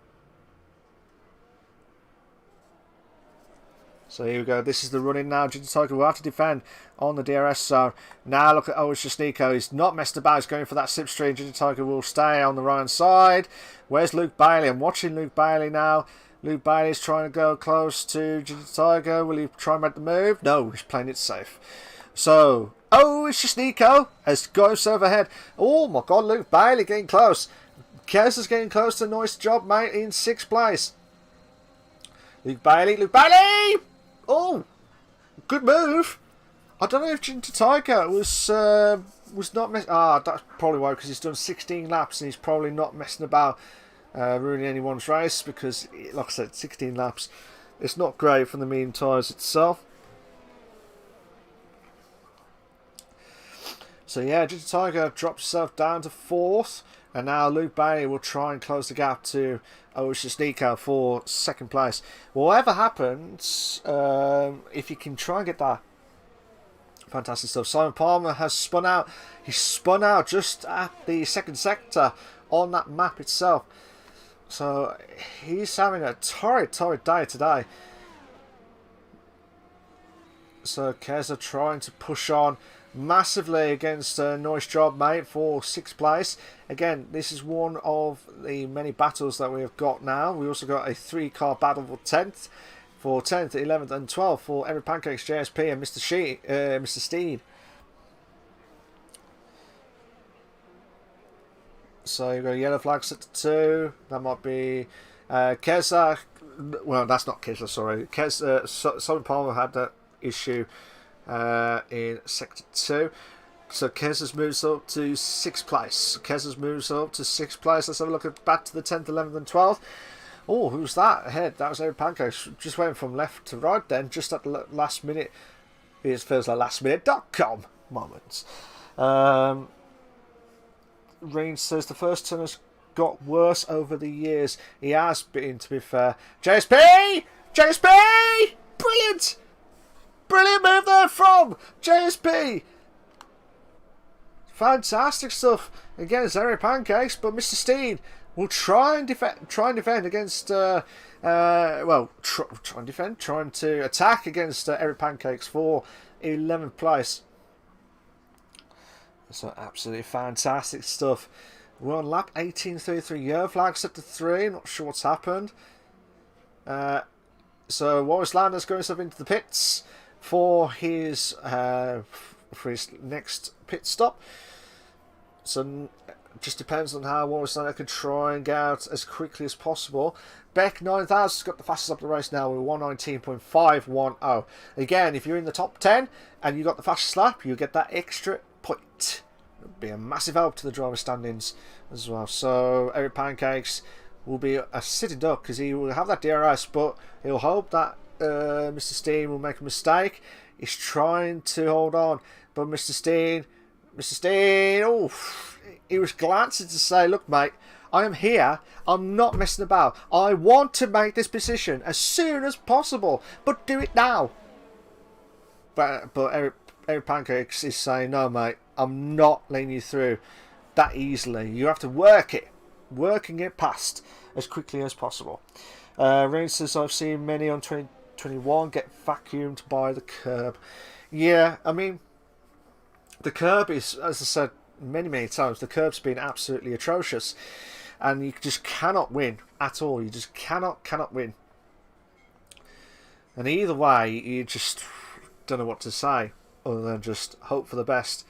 So here we go. This is the running now. Ginger Tiger will have to defend on the DRS zone. Now look at Oasis Nico. He's not messed about. He's going for that slipstream. Ginger Tiger will stay on the right side. Where's Luke Bailey? I'm watching Luke Bailey now. Luke Bailey's trying to go close to Ginger Tiger. Will he try and make the move? No, he's playing it safe. So, Oasis Nico has got himself ahead. Oh my God, Luke Bailey getting close. Kes is getting close to nice job, mate, in 6th place. Luke Bailey. Oh, good move. I don't know if Ginger Tiger was not messing. That's probably why, because he's done 16 laps and he's probably not messing about ruining anyone's race, because, like I said, 16 laps. It's not great from the medium tyres itself. So yeah, Ginger Tiger drops himself down to 4th. And now Luke Bailey will try and close the gap to Oasis Nico for 2nd place. Whatever happens, if you can try and get that, fantastic stuff. Simon Palmer has spun out. He spun out just at the 2nd sector on that map itself. So he's having a torrid day today. So Keza trying to push on massively against Nice Job, mate, for 6th place. Again, this is one of the many battles that we have got now. We also got a 3-car battle for 10th, 11th and 12th for Every Pancakes, JSP and Mr. Steen. So you've got a yellow flag set to 2. That might be Keza. Well, that's not Keza, sorry. Simon Palmer had that issue in Sector 2. So Kez's moves up to 6th place. Let's have a look at back to the 10th, 11th and 12th. Oh, who's that ahead? That was Eric Pancakes. Just went from left to right then, just at the last minute. It feels like lastminute.com moments. Rain says the first turn has got worse over the years. He has been, to be fair. JSP! Brilliant! Brilliant move there from JSP. Fantastic stuff against Eric Pancakes, but Mr. Steen will trying to attack against Eric Pancakes for 11th place. So absolutely fantastic stuff. We're on lap 18:33. Yellow flag set to 3. Not sure what's happened. So Warris Landers going himself into the pits for his next pit stop. So just depends on how Warsaw can try and get out as quickly as possible. Beck 9000 has got the fastest up the race now with 119.510. Again, if you're in the top 10 and you got the fastest lap, you get that extra point. It'll be a massive help to the driver standings as well. So Eric Pancakes will be a sitting duck because he will have that DRS, but he'll hope that Mr. Steen will make a mistake. He's trying to hold on, but Mr. Steen, oh, he was glancing to say, look, mate, I am here. I'm not messing about. I want to make this position as soon as possible, but do it now. But Eric Pancakes is saying, no, mate, I'm not letting you through that easily. You have to working it past as quickly as possible. Rain says, I've seen many on 2021 get vacuumed by the curb. Yeah, I mean, the curb is, as I said many times, the curb's been absolutely atrocious, and you just cannot win at all. You just cannot win. And either way, you just don't know what to say other than just hope for the best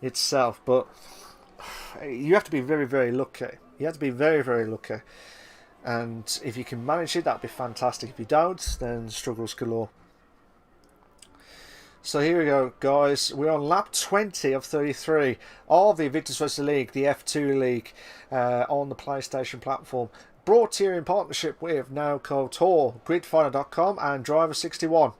itself. But you have to be very lucky. You have to be very lucky. And if you can manage it, that'd be fantastic. If you don't, then struggles galore. So here we go, guys. We're on lap 20 of 33 of the Invictus Racing League, the F2 League, on the PlayStation platform. Brought to you in partnership with NowCoTour, Gridfinder.com and Driver61.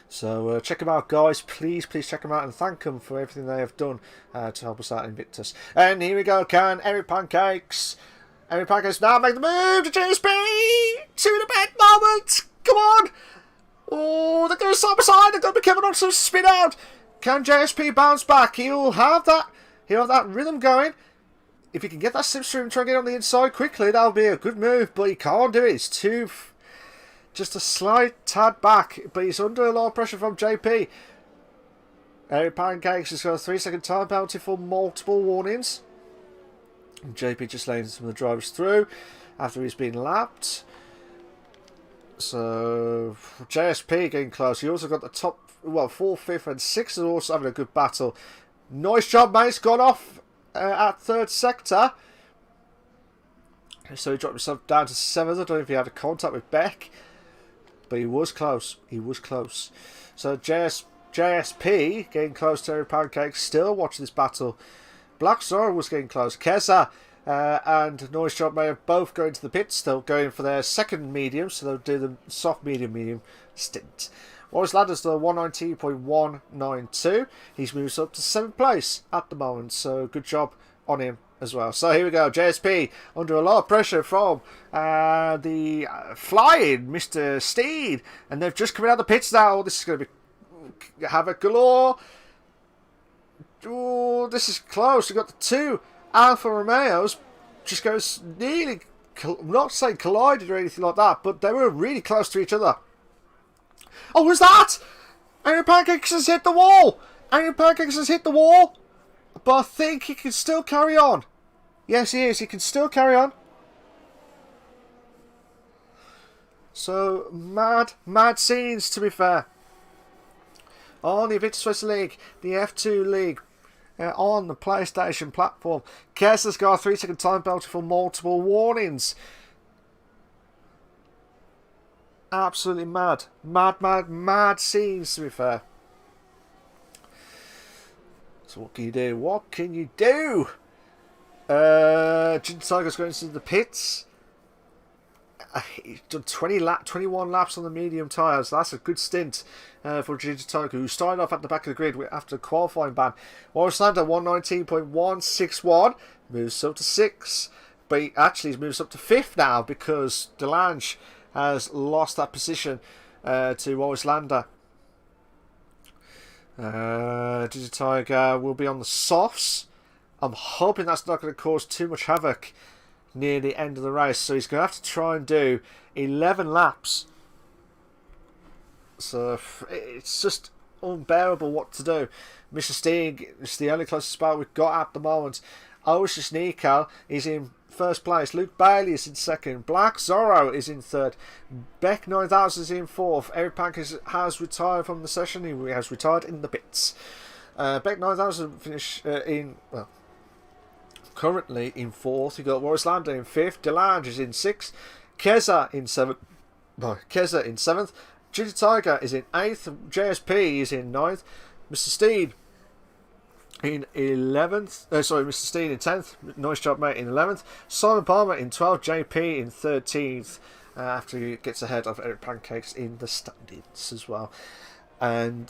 So check them out, guys. Please check them out and thank them for everything they have done to help us out in Invictus. And here we go, can Eric Pancakes. Eric Pancakes now make the move to JSP to the bed moment. Come on. Oh, they're going side by side. They're going to be coming on some spin out. Can JSP bounce back? He'll have that rhythm going. If he can get that slipstream and try and get on the inside quickly, that'll be a good move. But he can't do it. It's too, just a slight tad back. But he's under a lot of pressure from JP. Eric Pancakes has got a 3-second time penalty for multiple warnings. And JP just letting some of the drivers through after he's been lapped. So JSP getting close. He also got the top, well, 4th, 5th and 6th are also having a good battle. Nice job, mate. He's gone off at 3rd sector. So he dropped himself down to 7th. I don't know if he had a contact with Beck, but he was close. He was close. So JSP getting close to Eric Pancakes. Still watching this battle. Black Zora was getting close. Keza and Noise Shot may have both going to the pits. They'll go in for their second medium, so they'll do the soft medium stint. Wallace Landers to 119.192. He's moved up to 7th place at the moment, so good job on him as well. So here we go, JSP under a lot of pressure from the flying Mr. Steed, and they've just come out of the pits now. This is going to be havoc galore. Oh, this is close. We've got the 2 Alfa Romeos just goes nearly, not saying collided or anything like that, but they were really close to each other. Oh, was that? Aaron Pancakes has hit the wall. Aaron Pancakes has hit the wall, but I think he can still carry on. Yes, he is. He can still carry on. So, mad scenes, to be fair. On the Invictus Racing League, the F2 League, on the PlayStation platform. Kessa's got a 3-second time penalty for multiple warnings. Absolutely mad. Mad scenes, to be fair. So what can you do? What can you do? Ginger Tiger's going into the pits. He's done 21 laps on the medium tyres. That's a good stint for Ginger Tiger, who started off at the back of the grid after the qualifying ban. Wallace Lander 119.161, moves up to 6th, but he actually moves up to 5th now because Delange has lost that position to Wallace Lander. Ginger Tiger will be on the softs. I'm hoping that's not going to cause too much havoc near the end of the race, so he's going to have to try and do 11 laps. So it's just unbearable what to do. Mr. Sting is the only closest spot we've got at the moment. Oshis Nico is in 1st place. Luke Bailey is in 2nd. Black Zorro is in 3rd. Beck 9000 is in 4th. Eric Pancakes has retired from the session. He has retired in the pits. Beck 9000 finished in, well, currently in 4th. You've got Warris Lander in 5th. Delange is in 6th. Keza in 7th. Keza in 7th. Ginger Tiger is in 8th. JSP is in 9th. Mr. Steen in 11th. Mr. Steen in 10th. Nice job, mate, in 11th. Simon Palmer in 12th. JP in 13th. After he gets ahead of Eric Pancakes in the standings as well. And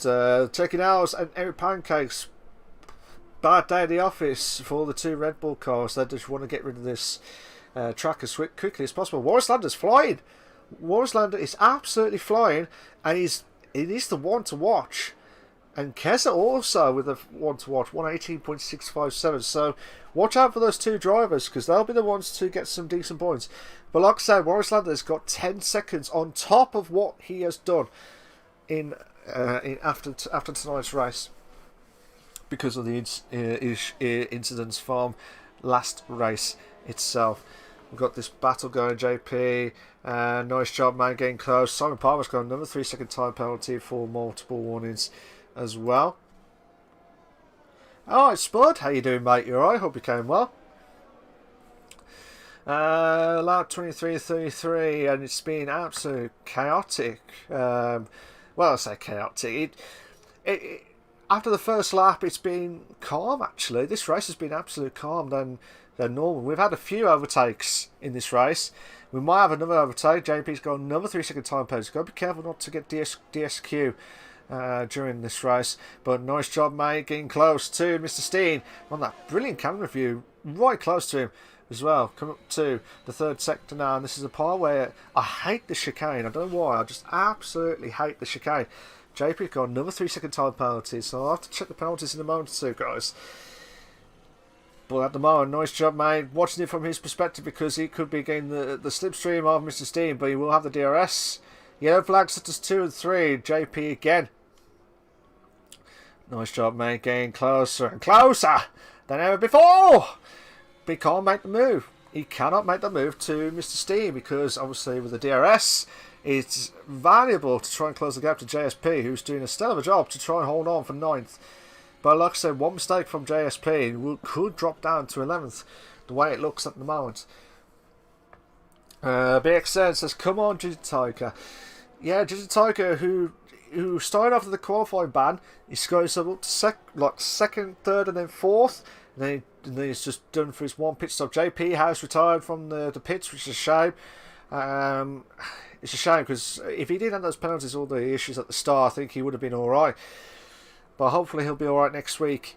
checking out, and Eric Pancakes, bad day at the office for the 2 Red Bull cars. They just want to get rid of this track as quickly as possible. Warris Lander's flying. Warris Lander is absolutely flying, and it is the one to watch. And Keza also with a one to watch, 118.657. So watch out for those 2 drivers, because they'll be the ones to get some decent points. But like I said, Warris Lander's got 10 seconds on top of what he has done in after tonight's race, because of the incidents from last race itself. We've got this battle going, JP. Nice job, man, getting close. Simon Palmer's got another 3-second time penalty for multiple warnings as well. Alright, Spud, how you doing, mate? You alright? Hope you came well. Lap 23-33, and it's been absolutely chaotic. Well, I say chaotic. After the first lap, it's been calm, actually. This race has been absolutely calm than normal. We've had a few overtakes in this race. We might have another overtake. JP's got another 3-second time penalty. Got to be careful not to get DSQ during this race. But nice job, mate, getting close to Mr. Steen on that brilliant camera view, right close to him as well. Come up to the 3rd sector now, and this is a part where I hate the chicane. I don't know why, I just absolutely hate the chicane. JP got another 3-second time penalty, so I'll have to check the penalties in a moment or two, guys. But at the moment, nice job, mate. Watching it from his perspective, because he could be getting the slipstream of Mr. Steen, but he will have the DRS. Yellow flags such as 2 and 3. JP again. Nice job, mate. Getting closer and closer than ever before. But he can't make the move. He cannot make the move to Mr. Steen, because obviously with the DRS, it's valuable to try and close the gap to JSP, who's doing a stellar job to try and hold on for 9th. But like I said, one mistake from JSP could drop down to 11th, the way it looks at the moment. BXN says, come on, Ginger Tiger. Yeah, Ginger Tiger, who started off with the qualifying ban, he's got himself up to second, third, and then 4th. And then he's just done for his one pit stop. JP has retired from the pits, which is a shame. It's a shame, because if he didn't have those penalties, all the issues at the start, I think he would have been alright. But hopefully he'll be alright next week.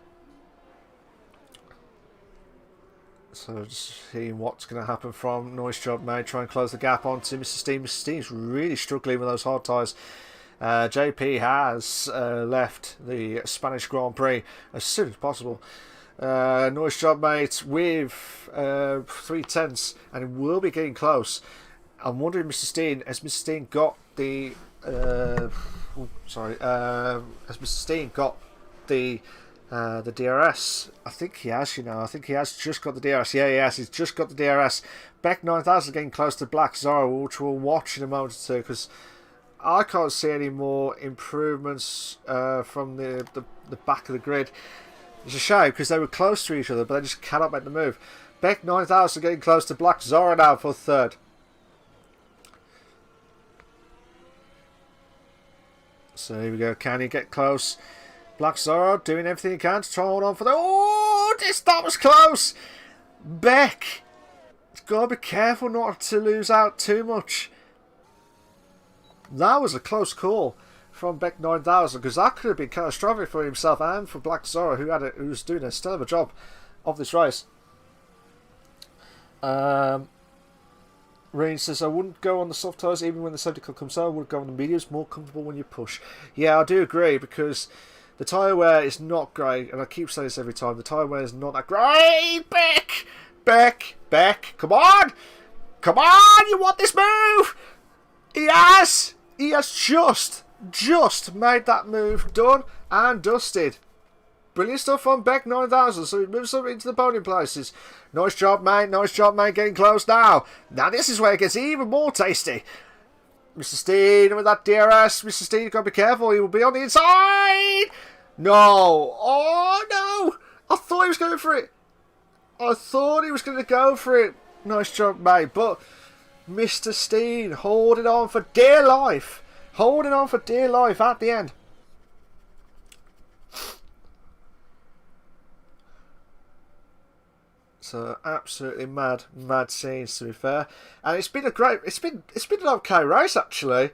So just seeing what's going to happen from Nice job, mate. Try and close the gap onto Mr. Steen. Mr. Steen's really struggling with those hard tyres. JP has left the Spanish Grand Prix as soon as possible. Nice job, mate, with 3/10, and it will be getting close. I'm wondering, Mr. Steen, has Mr. Steen got the has Mr. Steen got the DRS? I think he has, you know. I think he has just got the DRS. Yeah, he has. He's just got the DRS. Beck 9000 getting close to Black Zorro, which we'll watch in a moment or two, because I can't see any more improvements from the back of the grid. It's a shame, because they were close to each other, but they just cannot make the move. Beck 9000 getting close to Black Zorro now for 3rd. So here we go. Can he get close? Black Zorro doing everything he can to try and hold on for the... Oh, that was close! Beck! He's got to be careful not to lose out too much. That was a close call from Beck 9000, because that could have been catastrophic for himself and for Black Zorro, who was doing a stellar job of this race. Rain says, I wouldn't go on the soft tyres even when the safety car comes out. I would go on the mediums, more comfortable when you push. Yeah, I do agree, because the tyre wear is not great, and I keep saying this every time. The tyre wear is not that great. Beck, come on! Come on, you want this move! He has just made that move, done and dusted. Brilliant stuff from Beck 9000, so he moves up into the podium places. Nice job, mate, getting close now. Now this is where it gets even more tasty. Mr. Steen with that DRS. Mr. Steen, got to be careful, he will be on the inside. No, oh no, I thought he was going for it. I thought he was going to go for it. Nice job, mate. But Mr. Steen holding on for dear life. Holding on for dear life at the end. So absolutely mad scenes, to be fair. And it's been an okay race actually.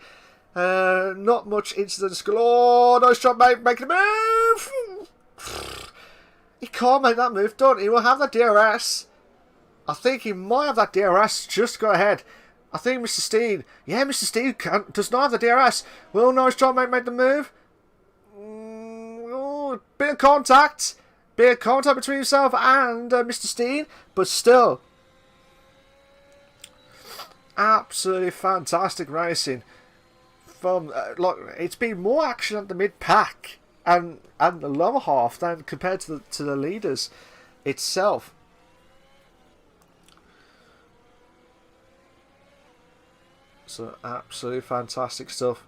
Not much incidents galore. Nice job, mate, making a move. He can't make that move, done. He will have that DRS. I think he might have that DRS. Just go ahead. I think Mr. Steen. Yeah, Mr. Steen does not have the DRS. Well, nice job, mate, make the move. Bit of contact. Bit of contact between himself and Mr. Steen. But still. Absolutely fantastic racing. From it's been more action at the mid-pack and the lower half than compared to the leaders itself. So absolutely fantastic stuff.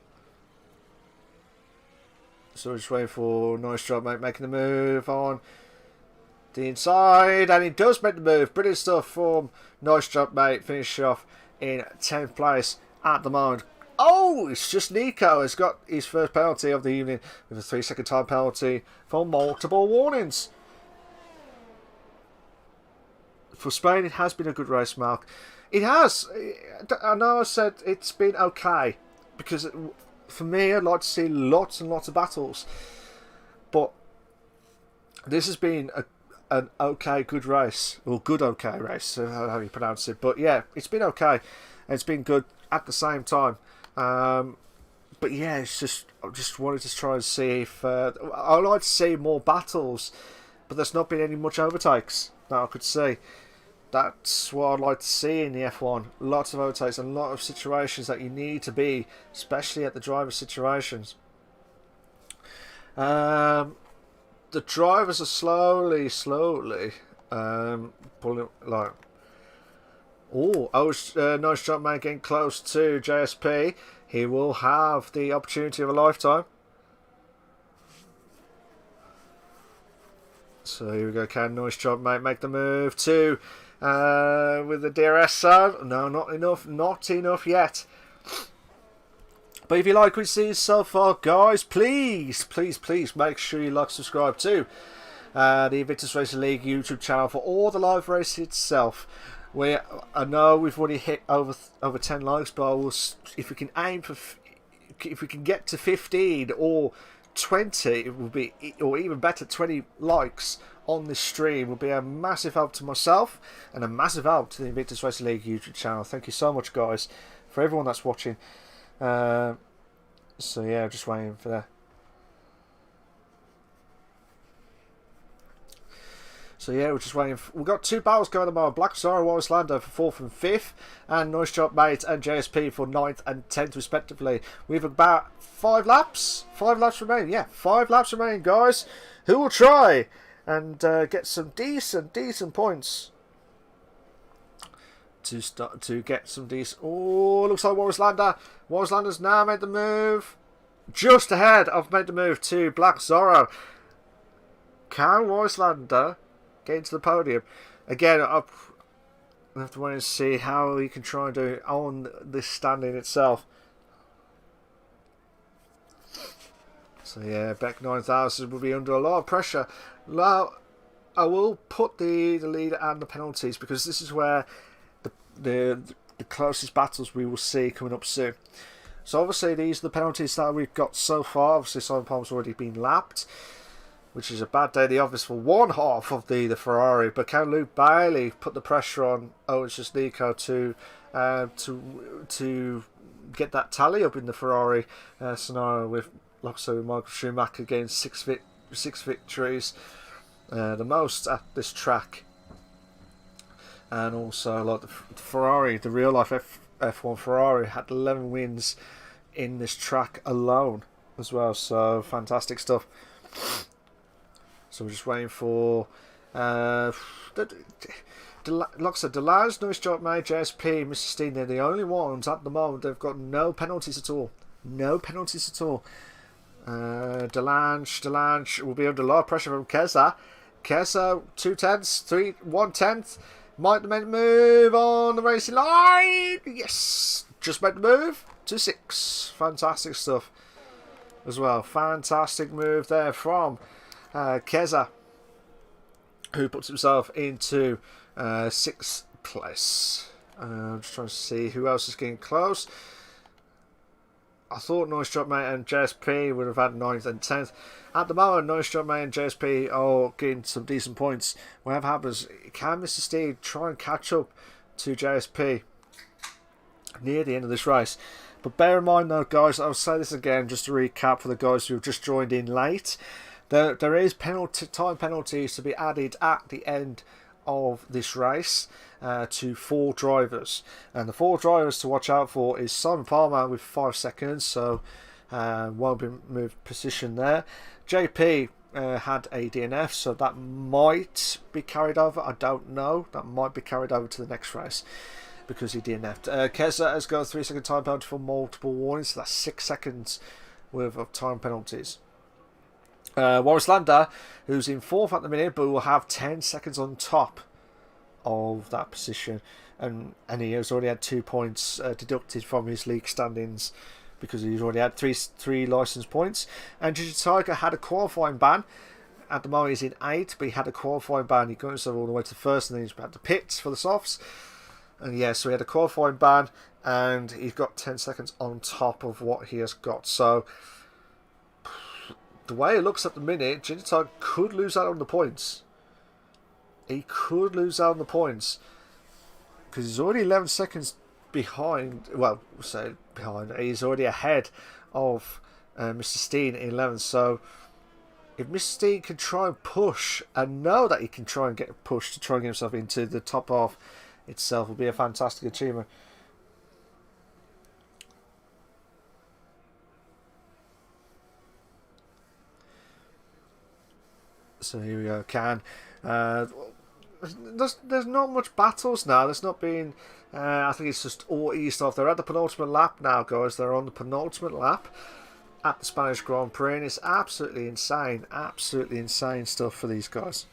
So we're just waiting for nice job, mate, making the move on the inside, and he does make the move. Brilliant stuff from nice job, mate. Finish off in 10th place at the moment. Oh, it's just Nico has got his first penalty of the evening with a 3-second time penalty for multiple warnings. For Spain, it has been a good race, Mark. It has. I know I said it's been okay because for me, I'd like to see lots and lots of battles. But this has been an okay, good race. Or good, okay race, how you pronounce it. But yeah, it's been okay. And it's been good at the same time. But yeah, it's just I just wanted to try and see if I'd like to see more battles, but there's not been any much overtakes that I could see. That's what I'd like to see in the F1. Lots of overtakes and a lot of situations that you need to be, especially at the driver situations. The drivers are slowly pulling like. Nice job, man, getting close to JSP. He will have the opportunity of a lifetime. So here we go, Ken. Nice job, mate. Make the move to with the DRS side. No, not enough. Not enough yet. But if you like what you see so far, guys, please make sure you like, subscribe to the Invictus Racing League YouTube channel for all the live races itself. I know we've already hit over 10 likes, but if we can aim for, if we can get to 15 or 20, it will be, or even better, 20 likes on this stream will be a massive help to myself and a massive help to the Invictus Racing League YouTube channel. Thank you so much, guys, for everyone that's watching. So yeah, just waiting for that. So yeah, we're just waiting. We've got 2 battles going on. Black Star and Islander for 4th and 5th, and Nice Job, Mate and JSP for 9th and 10th respectively. We've about 5 laps. 5 laps remaining. Yeah, 5 laps remaining, guys. Who will try and get some decent points to get some decent. Oh, looks like Islander. Islander's now made the move. Just ahead of made the move to Black Zorro. Can Islander get into the podium? Again, I'll have to wait and see how he can try and do it on this standing itself. So yeah, Beck 9000 will be under a lot of pressure. Now, I will put the leader and the penalties because this is where the closest battles we will see coming up soon. So obviously these are the penalties that we've got so far. Obviously Simon Palmer's already been lapped, which is a bad day the office for one half of the Ferrari. But can Luke Bailey put the pressure on it's just Nico to get that tally up in the Ferrari scenario with, like I said, with Michael Schumacher getting six victories, the most at this track, and also like the Ferrari, the real life F1 Ferrari had 11 wins in this track alone as well. So fantastic stuff. So we're just waiting for like I said, Delange, Nice Job, Mate, JSP, Mr. Steen. They're the only ones at the moment. They've got no penalties at all. No penalties at all. Delange will be under a lot of pressure from Keza. Kesa, 2/10, 1/10. Might make the move on the racing line. Yes, just made the move to 6. Fantastic stuff as well. Fantastic move there from Keza, who puts himself into 6th place. I'm just trying to see who else is getting close. I thought Noise Drop Mate and JSP would have had 9th and 10th. At the moment, Noise Drop Mate and JSP are getting some decent points. Whatever happens, can Mr. Steed try and catch up to JSP near the end of this race? But bear in mind though, guys, I'll say this again just to recap for the guys who have just joined in late. There is time penalties to be added at the end of this race to 4 drivers, and the 4 drivers to watch out for is Simon Palmer with 5 seconds, so won't be moved position there. JP had a DNF, so that might be carried over. I don't know. That might be carried over to the next race because he DNF'd. Keza has got a 3-second time penalty for multiple warnings, so that's 6 seconds worth of time penalties. Warris Lander, who's in 4th at the minute, but will have 10 seconds on top of that position, and he has already had 2 points deducted from his league standings because he's already had three license points. And Gigi Tiger had a qualifying ban. At the moment he's in 8th, but he had a qualifying ban. He got himself all the way to 1st, and then he's had the pits for the softs. And yeah, so he had a qualifying ban, and he's got 10 seconds on top of what he has got. So the way it looks at the minute, Ginger Tiger could lose out on the points. He could lose out on the points because he's already 11 seconds behind. Well, say behind. He's already ahead of Mr. Steen in 11th. So if Mr. Steen can try and push, and know that he can try and get a push to try and get himself into the top half itself, will be a fantastic achievement. So here we go. There's not much battles now. There's not been. I think it's just all eased off. They're at the penultimate lap now, guys. They're on the penultimate lap at the Spanish Grand Prix, and it's absolutely insane stuff for these guys.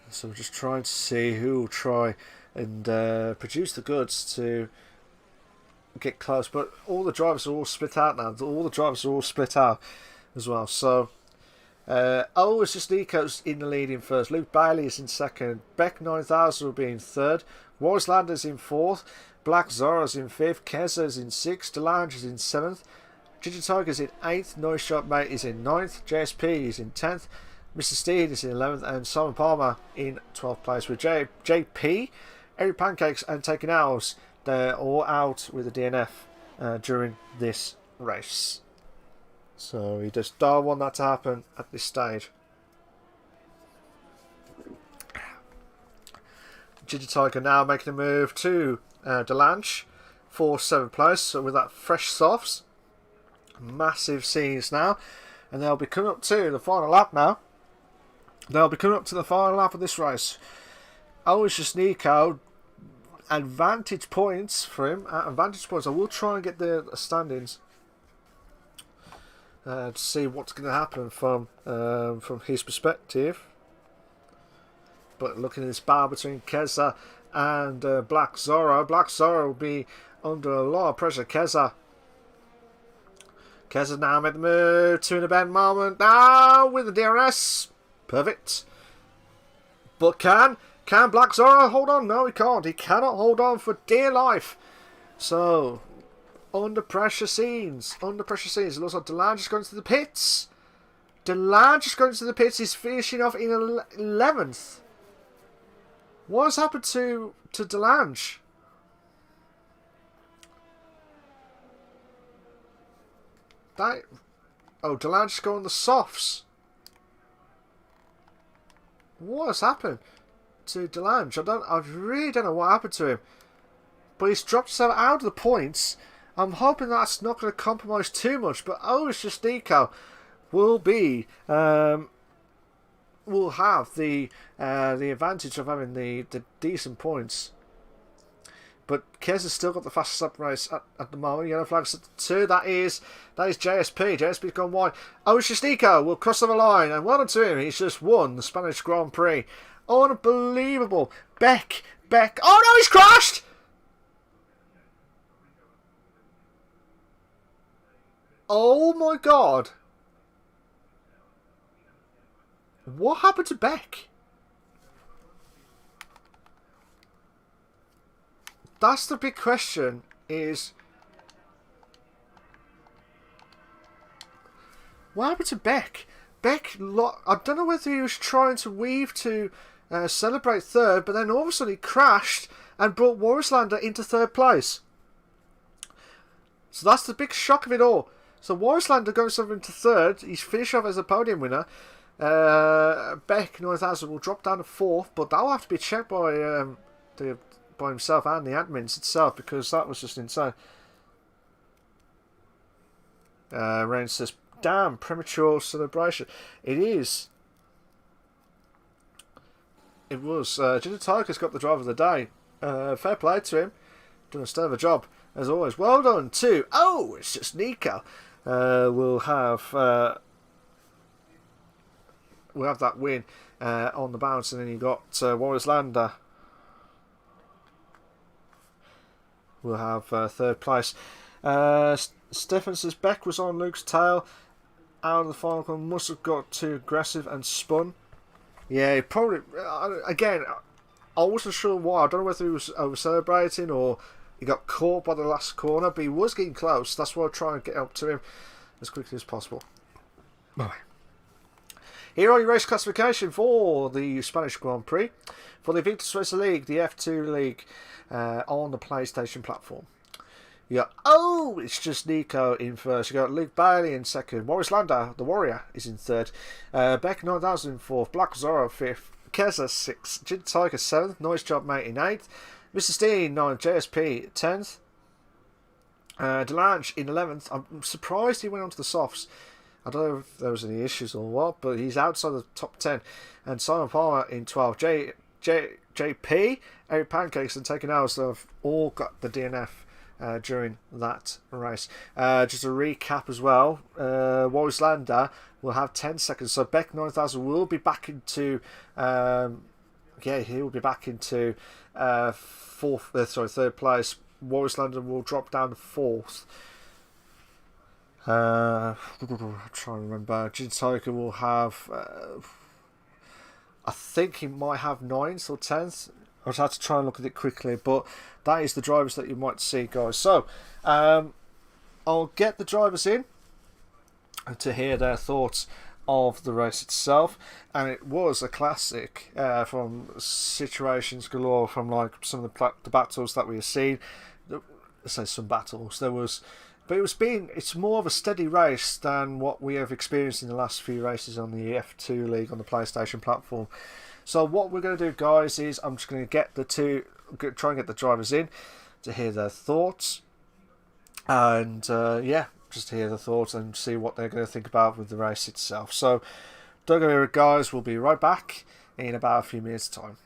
So we're just trying to see who will try and produce the goods to get close. But all the drivers are all split out now. All the drivers are all split out as well. So. It's just Nico's in the lead in 1st. Luke Bailey is in 2nd. Beck 9000 will be in 3rd. Warris Landers in 4th. Black Zora's in 5th. Keza is in 6th. Delange is in 7th. Ginger Tiger's in 8th. Noise Shot Mate is in 9th. JSP is in 10th. Mr. Steed is in 11th. And Simon Palmer in 12th place. With JP, Eric Pancakes and Taking Owls, they're all out with a DNF during this race. So he just don't want that to happen at this stage. Ginger Tiger now making a move to Delange for 7th place. So with that fresh softs, massive scenes now, and they'll be coming up to the final lap now. They'll be coming up to the final lap of this race. Always just Nico, advantage points for him. At advantage points, I will try and get the standings. To see what's going to happen from his perspective. But looking at this battle between Keza and Black Zorro, Black Zorro will be under a lot of pressure. Keza now made the move to an event moment. Now with the DRS. Perfect. But can Black Zorro hold on? No, he can't. He cannot hold on for dear life. So under pressure scenes. It looks like Delange is going to the pits. He's finishing off in 11th. What has happened to Delange? Delange is going the softs. What has happened to Delange? I really don't know what happened to him. But he's dropped himself out of the points. I'm hoping that's not going to compromise too much, but it's just Nico will have the advantage of having the decent points. but Kez has still got the fastest lap race at the moment. Yellow flags at 2. That is JSP. JSP's gone wide. Oh, it's just Nico. Will cross over the line, and well done to him. He's just won the Spanish Grand Prix. Unbelievable. Beck. Oh no, he's crashed. Oh my god. What happened to Beck? That's the big question, is what happened to Beck? Beck, I don't know whether he was trying to weave to celebrate third, but then all of a sudden he crashed and brought Warrislander into third place. So that's the big shock of it all. So Warrislander goes over into third. He's finished off as a podium winner. Beck 9000 will drop down to fourth, but that'll have to be checked by himself and the admins itself, because that was just insane. Rain says, damn, premature celebration. It is. It was. Ginger Tiger's got the driver of the day. Fair play to him. Done a stellar of a job, as always. Well done to, oh, it's just Nico. We'll have that win on the bounce, and then you got Warrislander. We'll have third place. Stefan says Beck was on Luke's tail. Out of the final corner, must have got too aggressive and spun. Yeah, he probably. Again, I wasn't sure why. I don't know whether he was over celebrating or he got caught by the last corner, but he was getting close. That's why I try and get up to him as quickly as possible. Bye. Here are your race classification for the Spanish Grand Prix. For the Invictus Racing League, the F2 League, on the PlayStation platform. You got, oh, it's just Nico in first. You got Luke Bailey in second. Warrislander, the Warrior, is in third. Beck 9000 in fourth. Black Zorro fifth. Keza sixth. Ginger Tiger seventh. Noise Job Mate in eighth. Mr. Steen ninth. JSP 10th. Delange in 11th. I'm surprised he went on to the softs. I don't know if there was any issues or what, but he's outside the top 10. And Simon Palmer in 12th. JP, Eric Pancakes, and Taking Hours have all got the DNF during that race. Just a recap as well. Warrislander will have 10 seconds. So Beck 9000 will be back into he will be back into third place. Warrislander will drop down to fourth. I'm trying to remember. Jintoka will have I think he might have 9th or 10th. I just had to try and look at it quickly, but that is the drivers that you might see, guys. So I'll get the drivers in to hear their thoughts of the race itself, and it was a classic from situations galore, from like some of the battles that we have seen. Let's say some battles there was, but it's more of a steady race than what we have experienced in the last few races on the F2 League on the PlayStation platform. So what we're going to do, guys, is I'm just going to try and get the drivers in to hear their thoughts, and just hear the thoughts and see what they're going to think about with the race itself. So don't go anywhere, guys. We'll be right back in about a few minutes' time.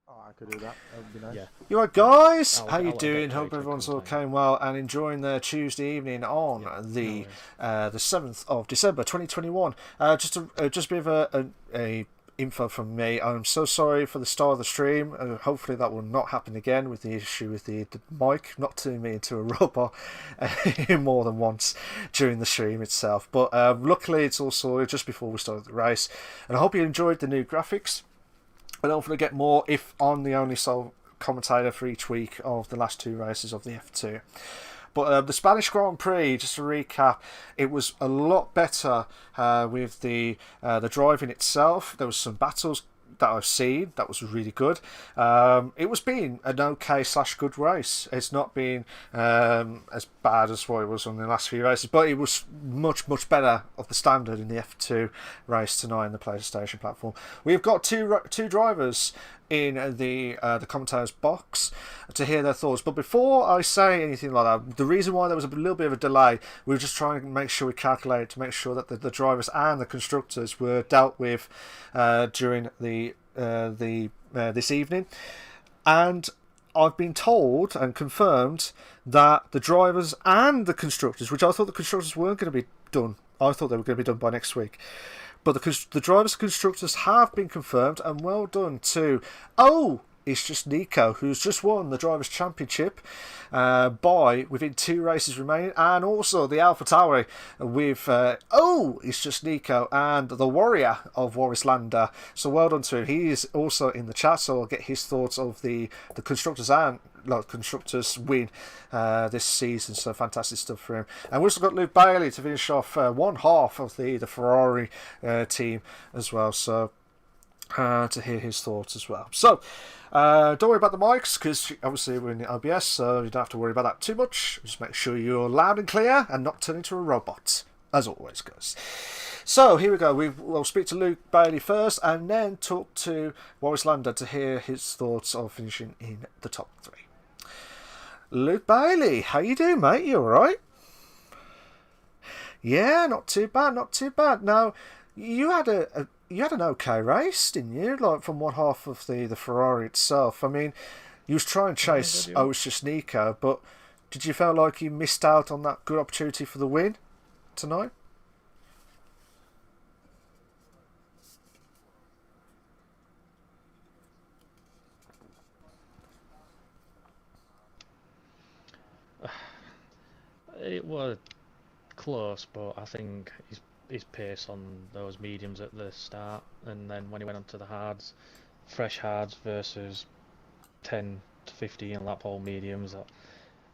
Oh, I could do that. That would be nice. Yeah. You alright, guys? I'll How you get doing? Jake Hope to everyone's all come came well and enjoying their Tuesday evening on the 7th of December 2021. Just a bit of a info from me. I'm so sorry for the start of the stream. Hopefully that will not happen again with the issue with the mic not turning me into a robot more than once during the stream itself. But luckily it's all sorted just before we started the race, and I hope you enjoyed the new graphics. And don't forget more if I'm the only sole commentator for each week of the last 2 races of the F2. But the Spanish Grand Prix, just to recap, it was a lot better with the driving itself. There was some battles that I've seen that was really good. It was being an okay / good race. It's not been as bad as what it was on the last few races, but it was much better of the standard in the F2 race tonight in the PlayStation platform. We've got two drivers in the commentators box to hear their thoughts. But before I say anything like that, the reason why there was a little bit of a delay, we were just trying to make sure we calculate to make sure that the drivers and the constructors were dealt with during this evening. And I've been told and confirmed that the drivers and the constructors, which I thought the constructors weren't going to be done, I thought they were going to be done by next week. But the drivers and constructors have been confirmed, and well done to... Oh, it's just Nico, who's just won the Drivers' Championship within 2 races remaining, and also the AlphaTauri with... it's just Nico and the Warrior of Warrislander. So well done to him. He is also in the chat, so I'll get his thoughts of the constructors and... constructors win this season, so fantastic stuff for him. And we've also got Luke Bailey to finish off one half of the Ferrari team as well, so to hear his thoughts as well. So don't worry about the mics, because obviously we're in the OBS, so you don't have to worry about that too much. Just make sure you're loud and clear and not turn into a robot, as always, guys. So here we go. We'll speak to Luke Bailey first, and then talk to Warrislander to hear his thoughts of finishing in the top 3. Luke Bailey, how you doing, mate? You alright? Yeah, not too bad, not too bad. Now, you had an okay race, didn't you? Like from one half of the Ferrari itself. I mean, you was trying to chase it's just Nico, but did you feel like you missed out on that good opportunity for the win tonight? It was close, but I think his pace on those mediums at the start, and then when he went onto the hards, fresh hards versus 10 to 15 lap hole mediums,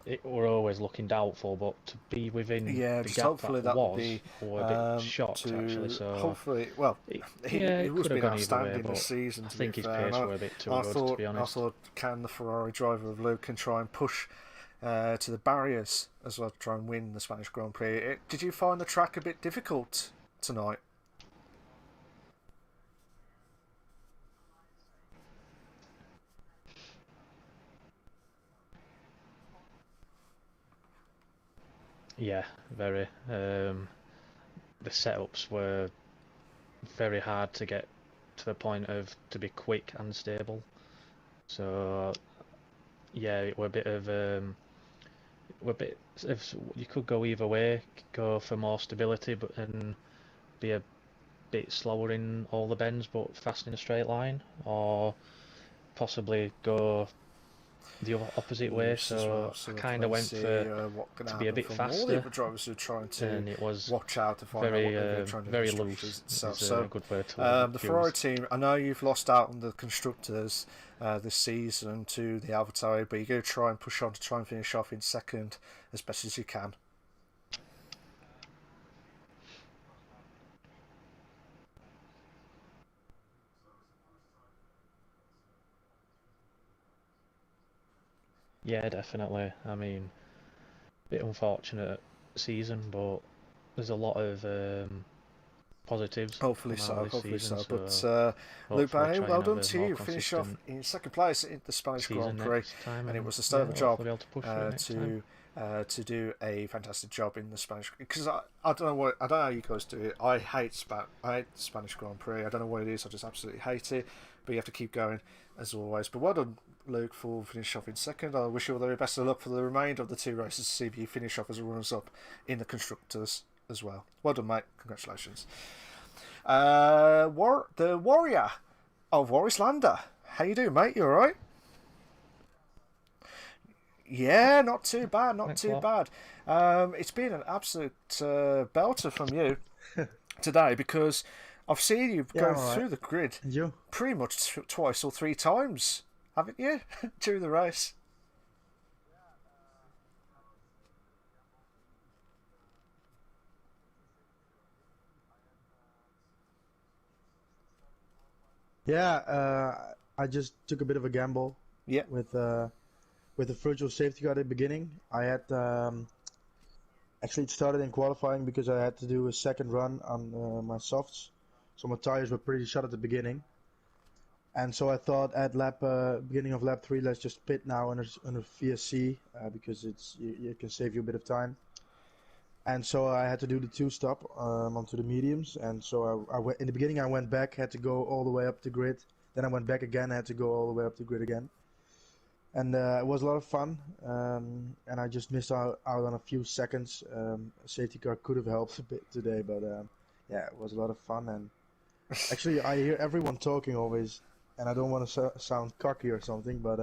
it were always looking doubtful. But to be within the gap that was, were a bit shocked actually. So hopefully, well, he was been outstanding this season. I think his pace were a bit too good, to be honest. I thought, can the Ferrari driver of Luke can try and push to the barriers as well to try and win the Spanish Grand Prix. Did you find the track a bit difficult tonight? Yeah, very. The setups were very hard to get to the point of to be quick and stable. So yeah, it were a bit of if you could go either way, go for more stability, but and be a bit slower in all the bends, but fast in a straight line, or possibly go the opposite way. So I kind of went for to be a bit faster. All the other drivers who are trying to and it was watch out to find out what they're trying to do. Very loose. So a good way to the Ferrari team, I know you've lost out on the constructors this season to the AlphaTauri, but you're going to try and push on to try and finish off in second as best as you can. Yeah, definitely. I mean, bit unfortunate season, but there's a lot of positives. Hopefully so. But Luke Bailey, well done to you. Finish off in second place in the Spanish Grand Prix, and it was the start of the job to do a fantastic job in the Spanish. Because I don't know how you guys do it. I hate the Spanish Grand Prix. I don't know what it is. I just absolutely hate it. but you have to keep going as always. But well done, Luke, for finishing off in second. I wish you all the very best of luck for the remainder of the 2 races to see if you finish off as runners-up in the constructors as well. Well done, mate. Congratulations. The Warrior of Warislander. How you doing, mate? You all right? Yeah, not too bad, not too bad. It's been an absolute belter from you today, because I've seen you go through the grid pretty much twice or 3 times, haven't you, during the race? Yeah, I just took a bit of a gamble. Yeah. With the virtual safety car at the beginning. I had actually it started in qualifying because I had to do a second run on my softs, so my tires were pretty shot at the beginning. And so I thought at beginning of lap 3, let's just pit now on a VSC because it can save you a bit of time. And so I had to do the 2-stop onto the mediums. And so in the beginning I went back, had to go all the way up the grid. Then I went back again, had to go all the way up the grid again. And it was a lot of fun, and I just missed out on a few seconds. A safety car could have helped a bit today, but yeah, it was a lot of fun. And actually, I hear everyone talking always, and I don't want to sound cocky or something, but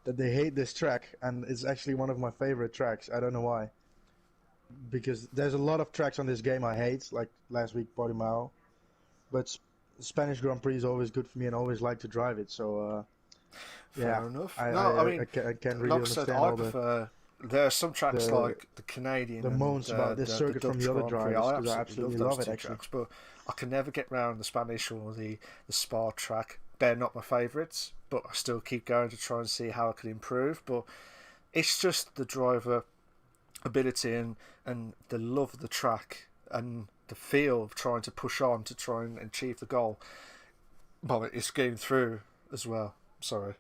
that they hate this track, and it's actually one of my favorite tracks. I don't know why, because there's a lot of tracks on this game I hate, like last week Portimao, but Spanish Grand Prix is always good for me, and I always like to drive it. So. Fair enough. I can really understand all there are some tracks like the Canadian, the moans about this circuit from the other drivers, because I absolutely love it actually. Tracks, but I can never get round the Spanish or the Spa track. They're not my favourites, but I still keep going to try and see how I can improve. But it's just the driver ability and the love of the track and the feel of trying to push on to try and achieve the goal. But it's getting through as well. Sorry.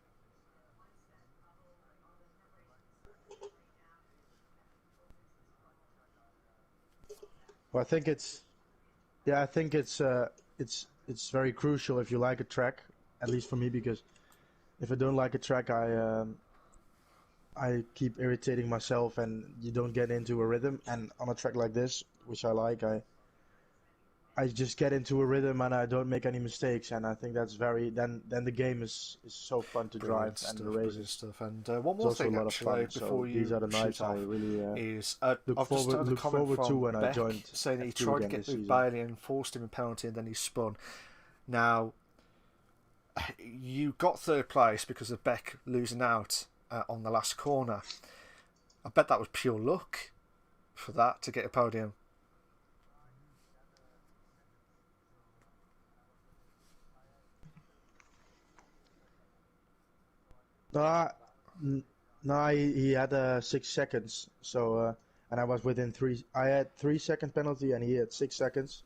Well, I think it's very crucial if you like a track, at least for me, because if I don't like a track, I keep irritating myself, and you don't get into a rhythm. And on a track like this, which I like, I just get into a rhythm and I don't make any mistakes, and I think that's then the game is so fun to drive Stuff, and the races stuff. And one more thing actually before you these are the nights off, I really is look forward to when Beck I joined saying that he F2 tried to again get this through season. Bailey and forced him a penalty and then he spun. Now you got 3rd place because of Beck losing out on the last corner. I bet that was pure luck for that to get a podium. No, he had 6 seconds. So and I was within 3. I had 3-second penalty, and he had 6 seconds.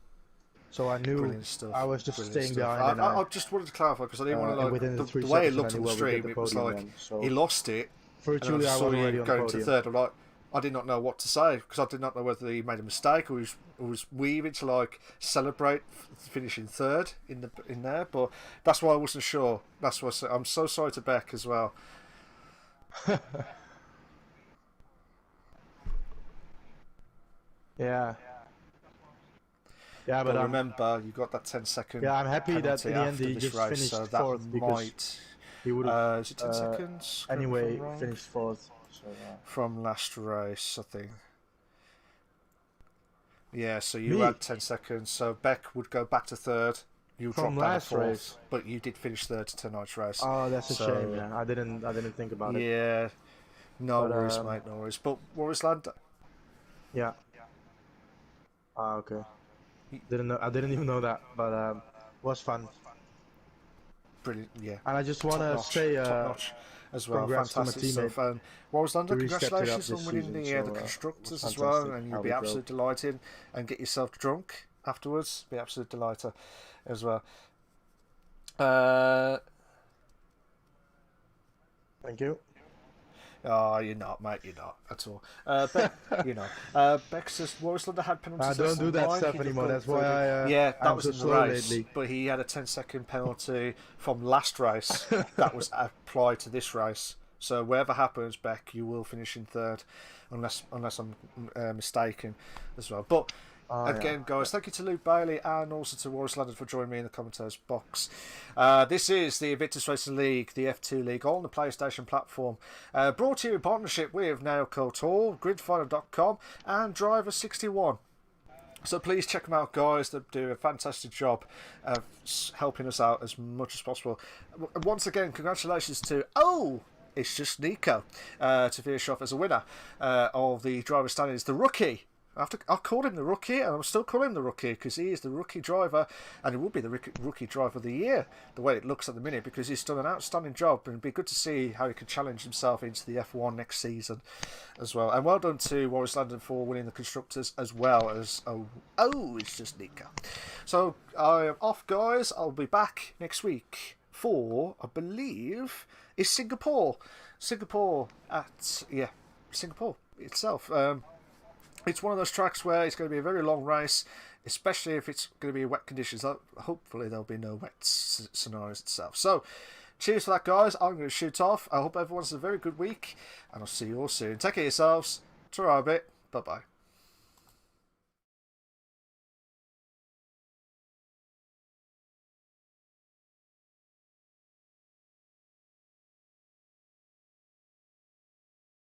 So I knew I was just staying behind. I just wanted to clarify because I didn't want to within the way it looked on the stream. It was like he lost it. Virtually, I was already on the going to 3rd. I'm like, I did not know what to say because I did not know whether he made a mistake or was weaving to like celebrate finishing 3rd in there. But that's why I wasn't sure. That's why I'm so sorry to Beck as well. Yeah. Yeah, but remember, you got that 10-second. Yeah, I'm happy that in the end he just race, finished so 4th because he would have. Is it 10 seconds? Anyway, finished 4th. So, from last race, I think. Yeah, so you had 10 seconds. So Beck would go back to 3rd. You dropped down to 4th, race. But you did finish 3rd tonight's race. Oh, that's a shame. Yeah, I didn't think about it. Yeah, no worries, mate. No worries. But Warislander. Yeah. Ah, okay. I didn't even know that, but was fun. Brilliant, yeah. And I just want to say as well. Fantastic stuff. And Warislander, congratulations on winning the constructors as well, and you'll be absolutely delighted. And get yourself drunk afterwards. Be absolute delighted as well. Thank you. Oh, you're not, mate. You're not at all. You know, Beck says Warrislander had penalties. I don't do that stuff He'd have anymore. gone That's why yeah, that I'm was so in the slow race. lately. But he had a 10-second penalty from last race that was applied to this race. So whatever happens, Beck, you will finish in third, unless I'm mistaken as well. But again, guys, thank you to Luke Bailey and also to Warris London for joining me in the commentators box. This is the Invictus Racing League, the F2 League, on the PlayStation platform. Brought to you in partnership with Nailco Tour, Gridfinder.com and Driver61. So please check them out, guys. They do a fantastic job of helping us out as much as possible. Once again, congratulations to it's just Nico to finish off as a winner of the driver standings. The rookie. I called him the rookie, and I'm still calling him the rookie because he is the rookie driver, and he will be the rookie driver of the year, the way it looks at the minute, because he's done an outstanding job, and it'd be good to see how he can challenge himself into the F1 next season as well. And well done to Warris Landon for winning the constructors as well as it's just Nico. So I am off, guys. I'll be back next week for, I believe, is Singapore itself. It's one of those tracks where it's going to be a very long race, especially if it's going to be wet conditions. Hopefully there'll be no wet scenarios itself. So, cheers for that, guys. I'm going to shoot off. I hope everyone's a very good week, and I'll see you all soon. Take care of yourselves. Ta-ra a bit. Bye-bye.